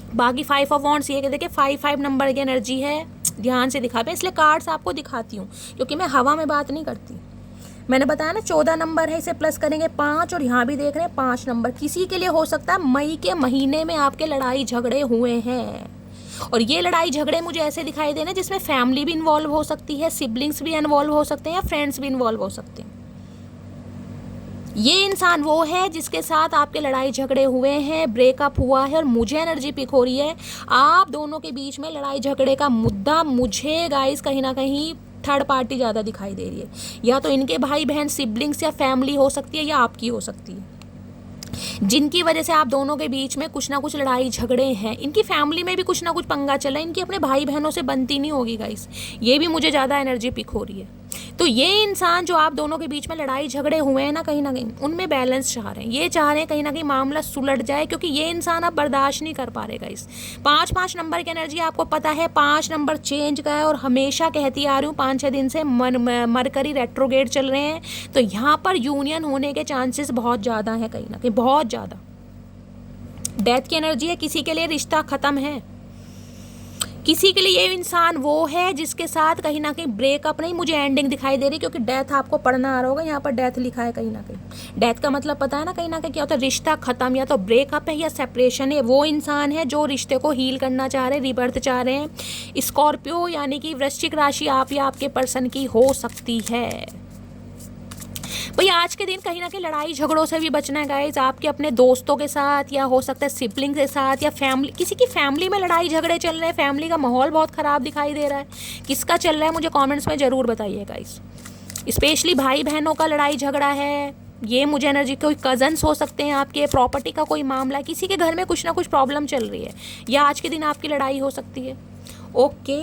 बाकी 5 ऑफ वॉन्ड्स ये देखिए 5 नंबर की एनर्जी है, ध्यान से दिखा पे, इसलिए कार्ड्स आपको दिखाती हूँ क्योंकि मैं हवा में बात नहीं करती। मैंने बताया ना 14 नंबर है, इसे प्लस करेंगे 5, और यहाँ भी देख रहे हैं 5 नंबर। किसी के लिए हो सकता है मई के महीने में आपके लड़ाई झगड़े हुए हैं, और ये लड़ाई झगड़े मुझे ऐसे दिखाई दे रहे हैं जिसमें फैमिली भी इन्वॉल्व हो सकती है, सिबलिंग्स भी इन्वॉल्व हो सकते हैं या फ्रेंड्स भी इन्वॉल्व हो सकते हैं। ये इंसान वो है जिसके साथ आपके लड़ाई झगड़े हुए हैं, ब्रेकअप हुआ है, और मुझे एनर्जी पिक हो रही है आप दोनों के बीच में लड़ाई झगड़े का मुद्दा मुझे गाइस कहीं ना कहीं थर्ड पार्टी ज़्यादा दिखाई दे रही है। या तो इनके भाई बहन सिबलिंग्स या फैमिली हो सकती है, या आपकी हो सकती है, जिनकी वजह से आप दोनों के बीच में कुछ ना कुछ लड़ाई झगड़े हैं। इनकी फैमिली में भी कुछ ना कुछ पंगा चला है, इनकी अपने भाई बहनों से बनती नहीं होगी गाइस, ये भी मुझे ज़्यादा एनर्जी पिक हो रही है। तो ये इंसान जो आप दोनों के बीच में लड़ाई झगड़े हुए हैं ना कहीं उनमें बैलेंस चाह रहे हैं। ये चाह रहे हैं कहीं ना कहीं मामला सुलझ जाए, क्योंकि ये इंसान अब बर्दाश्त नहीं कर पा रहे गाइस। 5 नंबर की एनर्जी आपको पता है, 5 नंबर चेंज का है, और हमेशा कहती आ रही हूँ 5-6 दिन से मरकरी रेट्रोगेट चल रहे हैं, तो यहाँ पर यूनियन होने के चांसेस बहुत ज़्यादा हैं, कहीं ना कहीं बहुत ज़्यादा। डेथ की एनर्जी है, किसी के लिए रिश्ता ख़त्म है, किसी के लिए ये इंसान वो है जिसके साथ कहीं ना कहीं ब्रेकअप नहीं, मुझे एंडिंग दिखाई दे रही, क्योंकि डेथ आपको पढ़ना आ रहा होगा, यहाँ पर डेथ लिखा है कहीं ना कहीं। डेथ का मतलब पता है ना कहीं क्या होता है, रिश्ता खत्म, या तो ब्रेकअप है या सेपरेशन है। वो इंसान है जो रिश्ते को हील करना चाह रहे हैं, रिबर्थ चाह रहे हैं। स्कॉर्पियो यानी कि वृश्चिक राशि आप या आपके पर्सन की हो सकती है। भाई आज के दिन कहीं ना कहीं लड़ाई झगड़ों से भी बचना है गाइज, आपके अपने दोस्तों के साथ या हो सकता है सिबलिंग के साथ, या फैमिली, किसी की फैमिली में लड़ाई झगड़े चल रहे हैं, फैमिली का माहौल बहुत ख़राब दिखाई दे रहा है। किसका चल रहा है मुझे कमेंट्स में ज़रूर बताइए गाइज। स्पेशली भाई बहनों का लड़ाई झगड़ा है, ये मुझे एनर्जी, कोई कजन्स हो सकते हैं आपके, प्रॉपर्टी का कोई मामला, किसी के घर में कुछ ना कुछ प्रॉब्लम चल रही है, या आज के दिन आपकी लड़ाई हो सकती है। ओके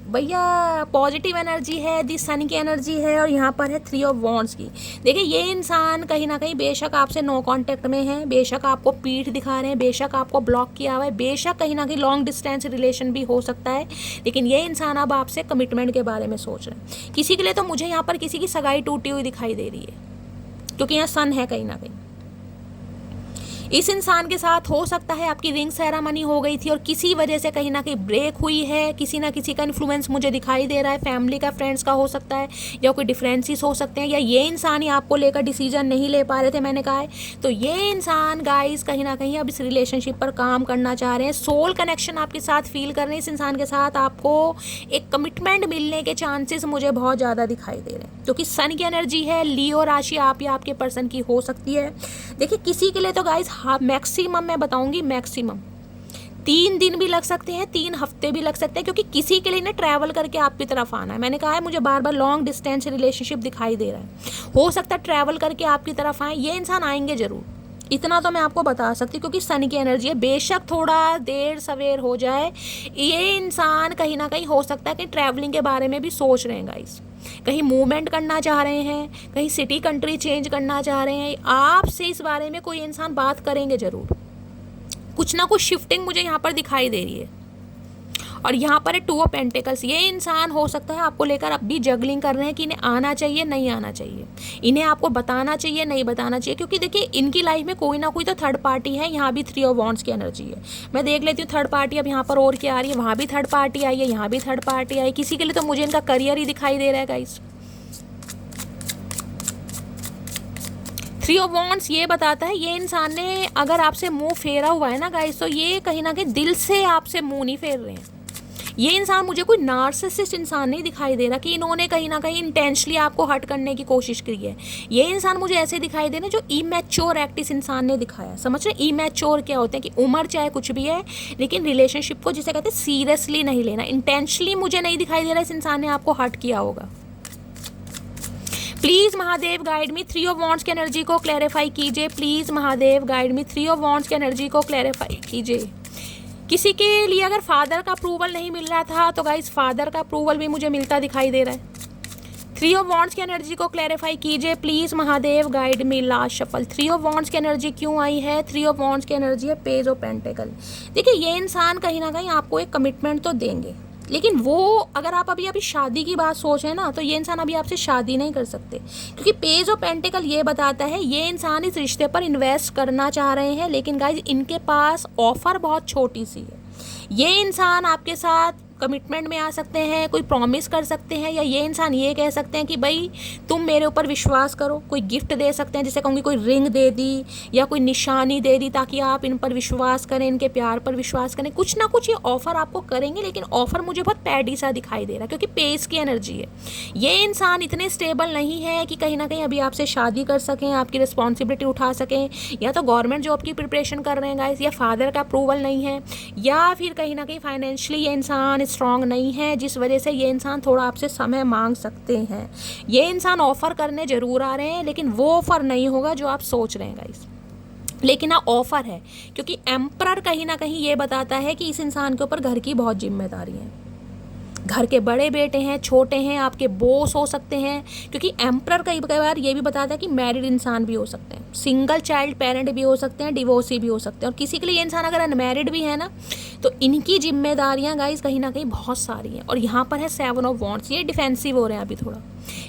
भैया, पॉजिटिव एनर्जी है, दी सन की एनर्जी है, और यहाँ पर है 3 ऑफ वॉन्ड्स की। देखिए ये इंसान कहीं ना कहीं बेशक आपसे नो कांटेक्ट में है, बेशक आपको पीठ दिखा रहे हैं, बेशक आपको ब्लॉक किया हुआ है, बेशक कहीं ना कहीं लॉन्ग डिस्टेंस रिलेशन भी हो सकता है, लेकिन ये इंसान अब आपसे कमिटमेंट के बारे में सोच रहे हैं। किसी के लिए तो मुझे यहाँ पर किसी की सगाई टूटी हुई दिखाई दे रही है, क्योंकि यहाँ सन है कहीं ना कहीं। इस इंसान के साथ हो सकता है आपकी रिंग सेरेमनी हो गई थी और किसी वजह से कहीं ना कहीं ब्रेक हुई है, किसी ना किसी का इन्फ्लुएंस मुझे दिखाई दे रहा है, फैमिली का, फ्रेंड्स का हो सकता है, या कोई डिफरेंसेस हो सकते हैं, या ये इंसान ही आपको लेकर डिसीजन नहीं ले पा रहे थे, मैंने कहा है। तो ये इंसान गाइस कहीं ना कहीं अब इस रिलेशनशिप पर काम करना चाह रहे हैं, सोल कनेक्शन आपके साथ फील कर रहे हैं। इस इंसान के साथ आपको एक कमिटमेंट मिलने के चांसेस मुझे बहुत ज़्यादा दिखाई दे रहे हैं, क्योंकि सन की एनर्जी है, लियो राशि आप या आपके पर्सन की हो सकती है। देखिए किसी के लिए तो गाइस मैक्सिमम मैं बताऊंगी, मैक्सिमम 3 दिन भी लग सकते हैं, 3 हफ्ते भी लग सकते हैं, क्योंकि किसी के लिए ना ट्रैवल करके आपकी तरफ आना है। मैंने कहा है मुझे बार बार लॉन्ग डिस्टेंस रिलेशनशिप दिखाई दे रहा है, हो सकता है ट्रैवल करके आपकी तरफ आए। ये इंसान आएंगे जरूर, इतना तो मैं आपको बता सकती हूँ, क्योंकि सन की एनर्जी है। बेशक थोड़ा देर सवेर हो जाए, ये इंसान कहीं ना कहीं हो सकता है कि ट्रैवलिंग के बारे में भी सोच रहे हैं गाइस, कहीं मूवमेंट करना चाह रहे हैं, कहीं सिटी कंट्री चेंज करना चाह रहे हैं। आपसे इस बारे में कोई इंसान बात करेंगे ज़रूर, कुछ ना कुछ शिफ्टिंग मुझे यहाँ पर दिखाई दे रही है। और यहाँ पर है 2 ऑफ पेंटिकल्स। ये इंसान हो सकता है आपको लेकर अब भी जगलिंग कर रहे हैं कि इन्हें आना चाहिए नहीं आना चाहिए, इन्हें आपको बताना चाहिए नहीं बताना चाहिए, क्योंकि देखिए इनकी लाइफ में कोई ना कोई तो थर्ड पार्टी है। यहाँ भी 3 ऑफ वॉन्ड्स की एनर्जी है। मैं देख लेती हूँ थर्ड पार्टी अब यहाँ पर और क्या आ रही है। वहाँ भी थर्ड पार्टी आई है, यहाँ भी थर्ड पार्टी आई। किसी के लिए तो मुझे इनका करियर ही दिखाई दे रहा है गाइस। 3 ऑफ वॉन्ड्स ये बताता है ये इंसान ने अगर आपसे मुंह फेरा हुआ है ना गाइस, तो ये कहीं ना कहीं दिल से आपसे मुंह नहीं फेर रहे हैं। ये इंसान मुझे कोई नार्सिसिस्ट इंसान नहीं दिखाई दे रहा कि इन्होंने कहीं ना कहीं इंटेंशनली आपको हर्ट करने की कोशिश की है। ये इंसान मुझे ऐसे दिखाई दे रहे जो इमैच्योर एक्ट इस इंसान ने दिखाया। समझ रहे इमैच्योर क्या होते हैं, कि उम्र चाहे कुछ भी है लेकिन रिलेशनशिप को जिसे कहते हैं सीरियसली नहीं लेना। इंटेंशनली मुझे नहीं दिखाई दे रहा इस इंसान ने आपको हर्ट किया होगा। Please Mahadev guide me 3 of wands की एनर्जी को क्लैरिफाई कीजिए। Please Mahadev guide me 3 of wands की एनर्जी को क्लैरिफाई कीजिए। किसी के लिए अगर फादर का अप्रूवल नहीं मिल रहा था तो गाइस फादर का अप्रूवल भी मुझे मिलता दिखाई दे रहा है। 3 ऑफ वॉन्ड्स की एनर्जी को क्लैरिफाई कीजिए please Mahadev guide me. Last shuffle 3 of wands की एनर्जी क्यों आई है? 3 ऑफ वॉन्ड्स की एनर्जी है पेज ऑफ पेंटिकल। देखिए ये इंसान कहीं ना कहीं आपको एक कमिटमेंट तो देंगे, लेकिन वो अगर आप अभी शादी की बात सोच रहे हैं ना, तो ये इंसान अभी आपसे शादी नहीं कर सकते, क्योंकि पेज ऑफ पेंटिकल ये बताता है ये इंसान इस रिश्ते पर इन्वेस्ट करना चाह रहे हैं, लेकिन गाइज इनके पास ऑफर बहुत छोटी सी है। ये इंसान आपके साथ कमिटमेंट में आ सकते हैं, कोई प्रॉमिस कर सकते हैं, या ये इंसान ये कह सकते हैं कि भाई तुम मेरे ऊपर विश्वास करो। कोई गिफ्ट दे सकते हैं, जैसे कहूँगी कोई रिंग दे दी या कोई निशानी दे दी, ताकि आप इन पर विश्वास करें, इनके प्यार पर विश्वास करें। कुछ ना कुछ ये ऑफ़र आपको करेंगे, लेकिन ऑफ़र मुझे बहुत पैडी सा दिखाई दे रहा है, क्योंकि पेस की एनर्जी है। ये इंसान इतने स्टेबल नहीं है कि कहीं ना कहीं अभी आपसे शादी कर सकें, आपकी रिस्पॉन्सिबिलिटी उठा सकें, या तो गवर्नमेंट जॉब की प्रिपरेशन कर रहे हैं गाइस, या फादर का अप्रूवल नहीं है, या फिर कहीं ना कहीं फाइनेंशियली ये इंसान स्ट्रॉन्ग नहीं है, जिस वजह से ये इंसान थोड़ा आपसे समय मांग सकते हैं। ये इंसान ऑफ़र करने ज़रूर आ रहे हैं, लेकिन वो ऑफ़र नहीं होगा जो आप सोच रहे हैं गाइस, लेकिन हाँ ऑफ़र है, क्योंकि एम्परर कहीं ना कहीं ये बताता है कि इस इंसान के ऊपर घर की बहुत जिम्मेदारी है। घर के बड़े बेटे हैं, छोटे हैं, आपके बॉस हो सकते हैं, क्योंकि एम्परर कई बार ये भी बताता है कि मैरिड इंसान भी हो सकते हैं, सिंगल चाइल्ड पेरेंट भी हो सकते हैं, डिवोर्सी भी हो सकते हैं। और किसी के लिए ये इंसान अगर अनमैरिड भी है ना, तो इनकी जिम्मेदारियां गाइस कहीं ना कहीं बहुत सारी हैं। और यहाँ पर है 7 ऑफ वॉन्ड्स। ये डिफेंसिव हो रहे हैं अभी थोड़ा,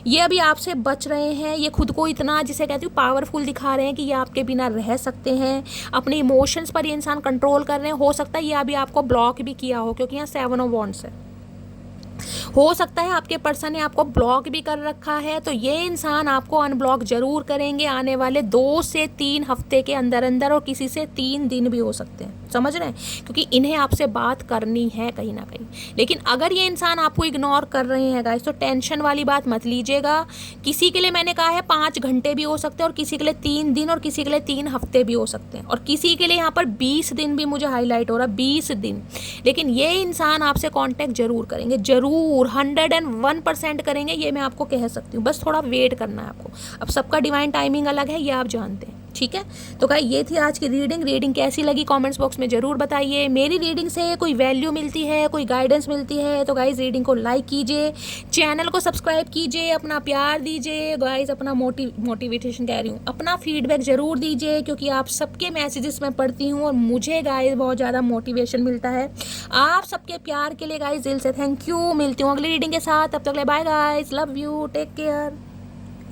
ये अभी आपसे बच रहे हैं, ये खुद को इतना जिसे कहती हूँ पावरफुल दिखा रहे हैं कि ये आपके बिना रह सकते हैं। अपने इमोशंस पर ये इंसान कंट्रोल कर रहे हैं। हो सकता है ये अभी आपको ब्लॉक भी किया हो, क्योंकि यहाँ 7 ऑफ वॉन्ड्स है। हो सकता है आपके पर्सन ने आपको ब्लॉक भी कर रखा है, तो ये इंसान आपको अनब्लॉक जरूर करेंगे आने वाले 2 से 3 हफ्ते के अंदर अंदर, और किसी से 3 दिन भी हो सकते हैं। समझ रहे हैं, क्योंकि इन्हें आपसे बात करनी है कहीं ना कहीं। लेकिन अगर ये इंसान आपको इग्नोर कर रहे हैं गाइस, तो टेंशन वाली बात मत लीजिएगा। किसी के लिए मैंने कहा है 5 घंटे भी हो सकते हैं, और किसी के लिए 3 दिन, और किसी के लिए 3 हफ्ते भी हो सकते हैं, और किसी के लिए यहाँ पर 20 दिन भी मुझे हाईलाइट हो रहा है, 20 दिन। लेकिन ये इंसान आपसे कॉन्टैक्ट जरूर करेंगे, जरूर 101% करेंगे, ये मैं आपको कह सकती हूँ। बस थोड़ा वेट करना है आपको। अब सबका डिवाइन टाइमिंग अलग है, ये आप जानते हैं, ठीक है। तो गाइस ये थी आज की रीडिंग कैसी लगी कमेंट्स बॉक्स में ज़रूर बताइए। मेरी रीडिंग से कोई वैल्यू मिलती है, कोई गाइडेंस मिलती है, तो गाइस रीडिंग को लाइक कीजिए, चैनल को सब्सक्राइब कीजिए, अपना प्यार दीजिए गाइस, अपना मोटिवेशन कह रही हूँ, अपना फीडबैक ज़रूर दीजिए, क्योंकि आप सबके मैसेजेस मैं पढ़ती हूँ और मुझे गाइस बहुत ज़्यादा मोटिवेशन मिलता है। आप सबके प्यार के लिए गाइस दिल से थैंक यू। मिलती हूँ अगली रीडिंग के साथ, तब तक ले bye guys, love you, take care.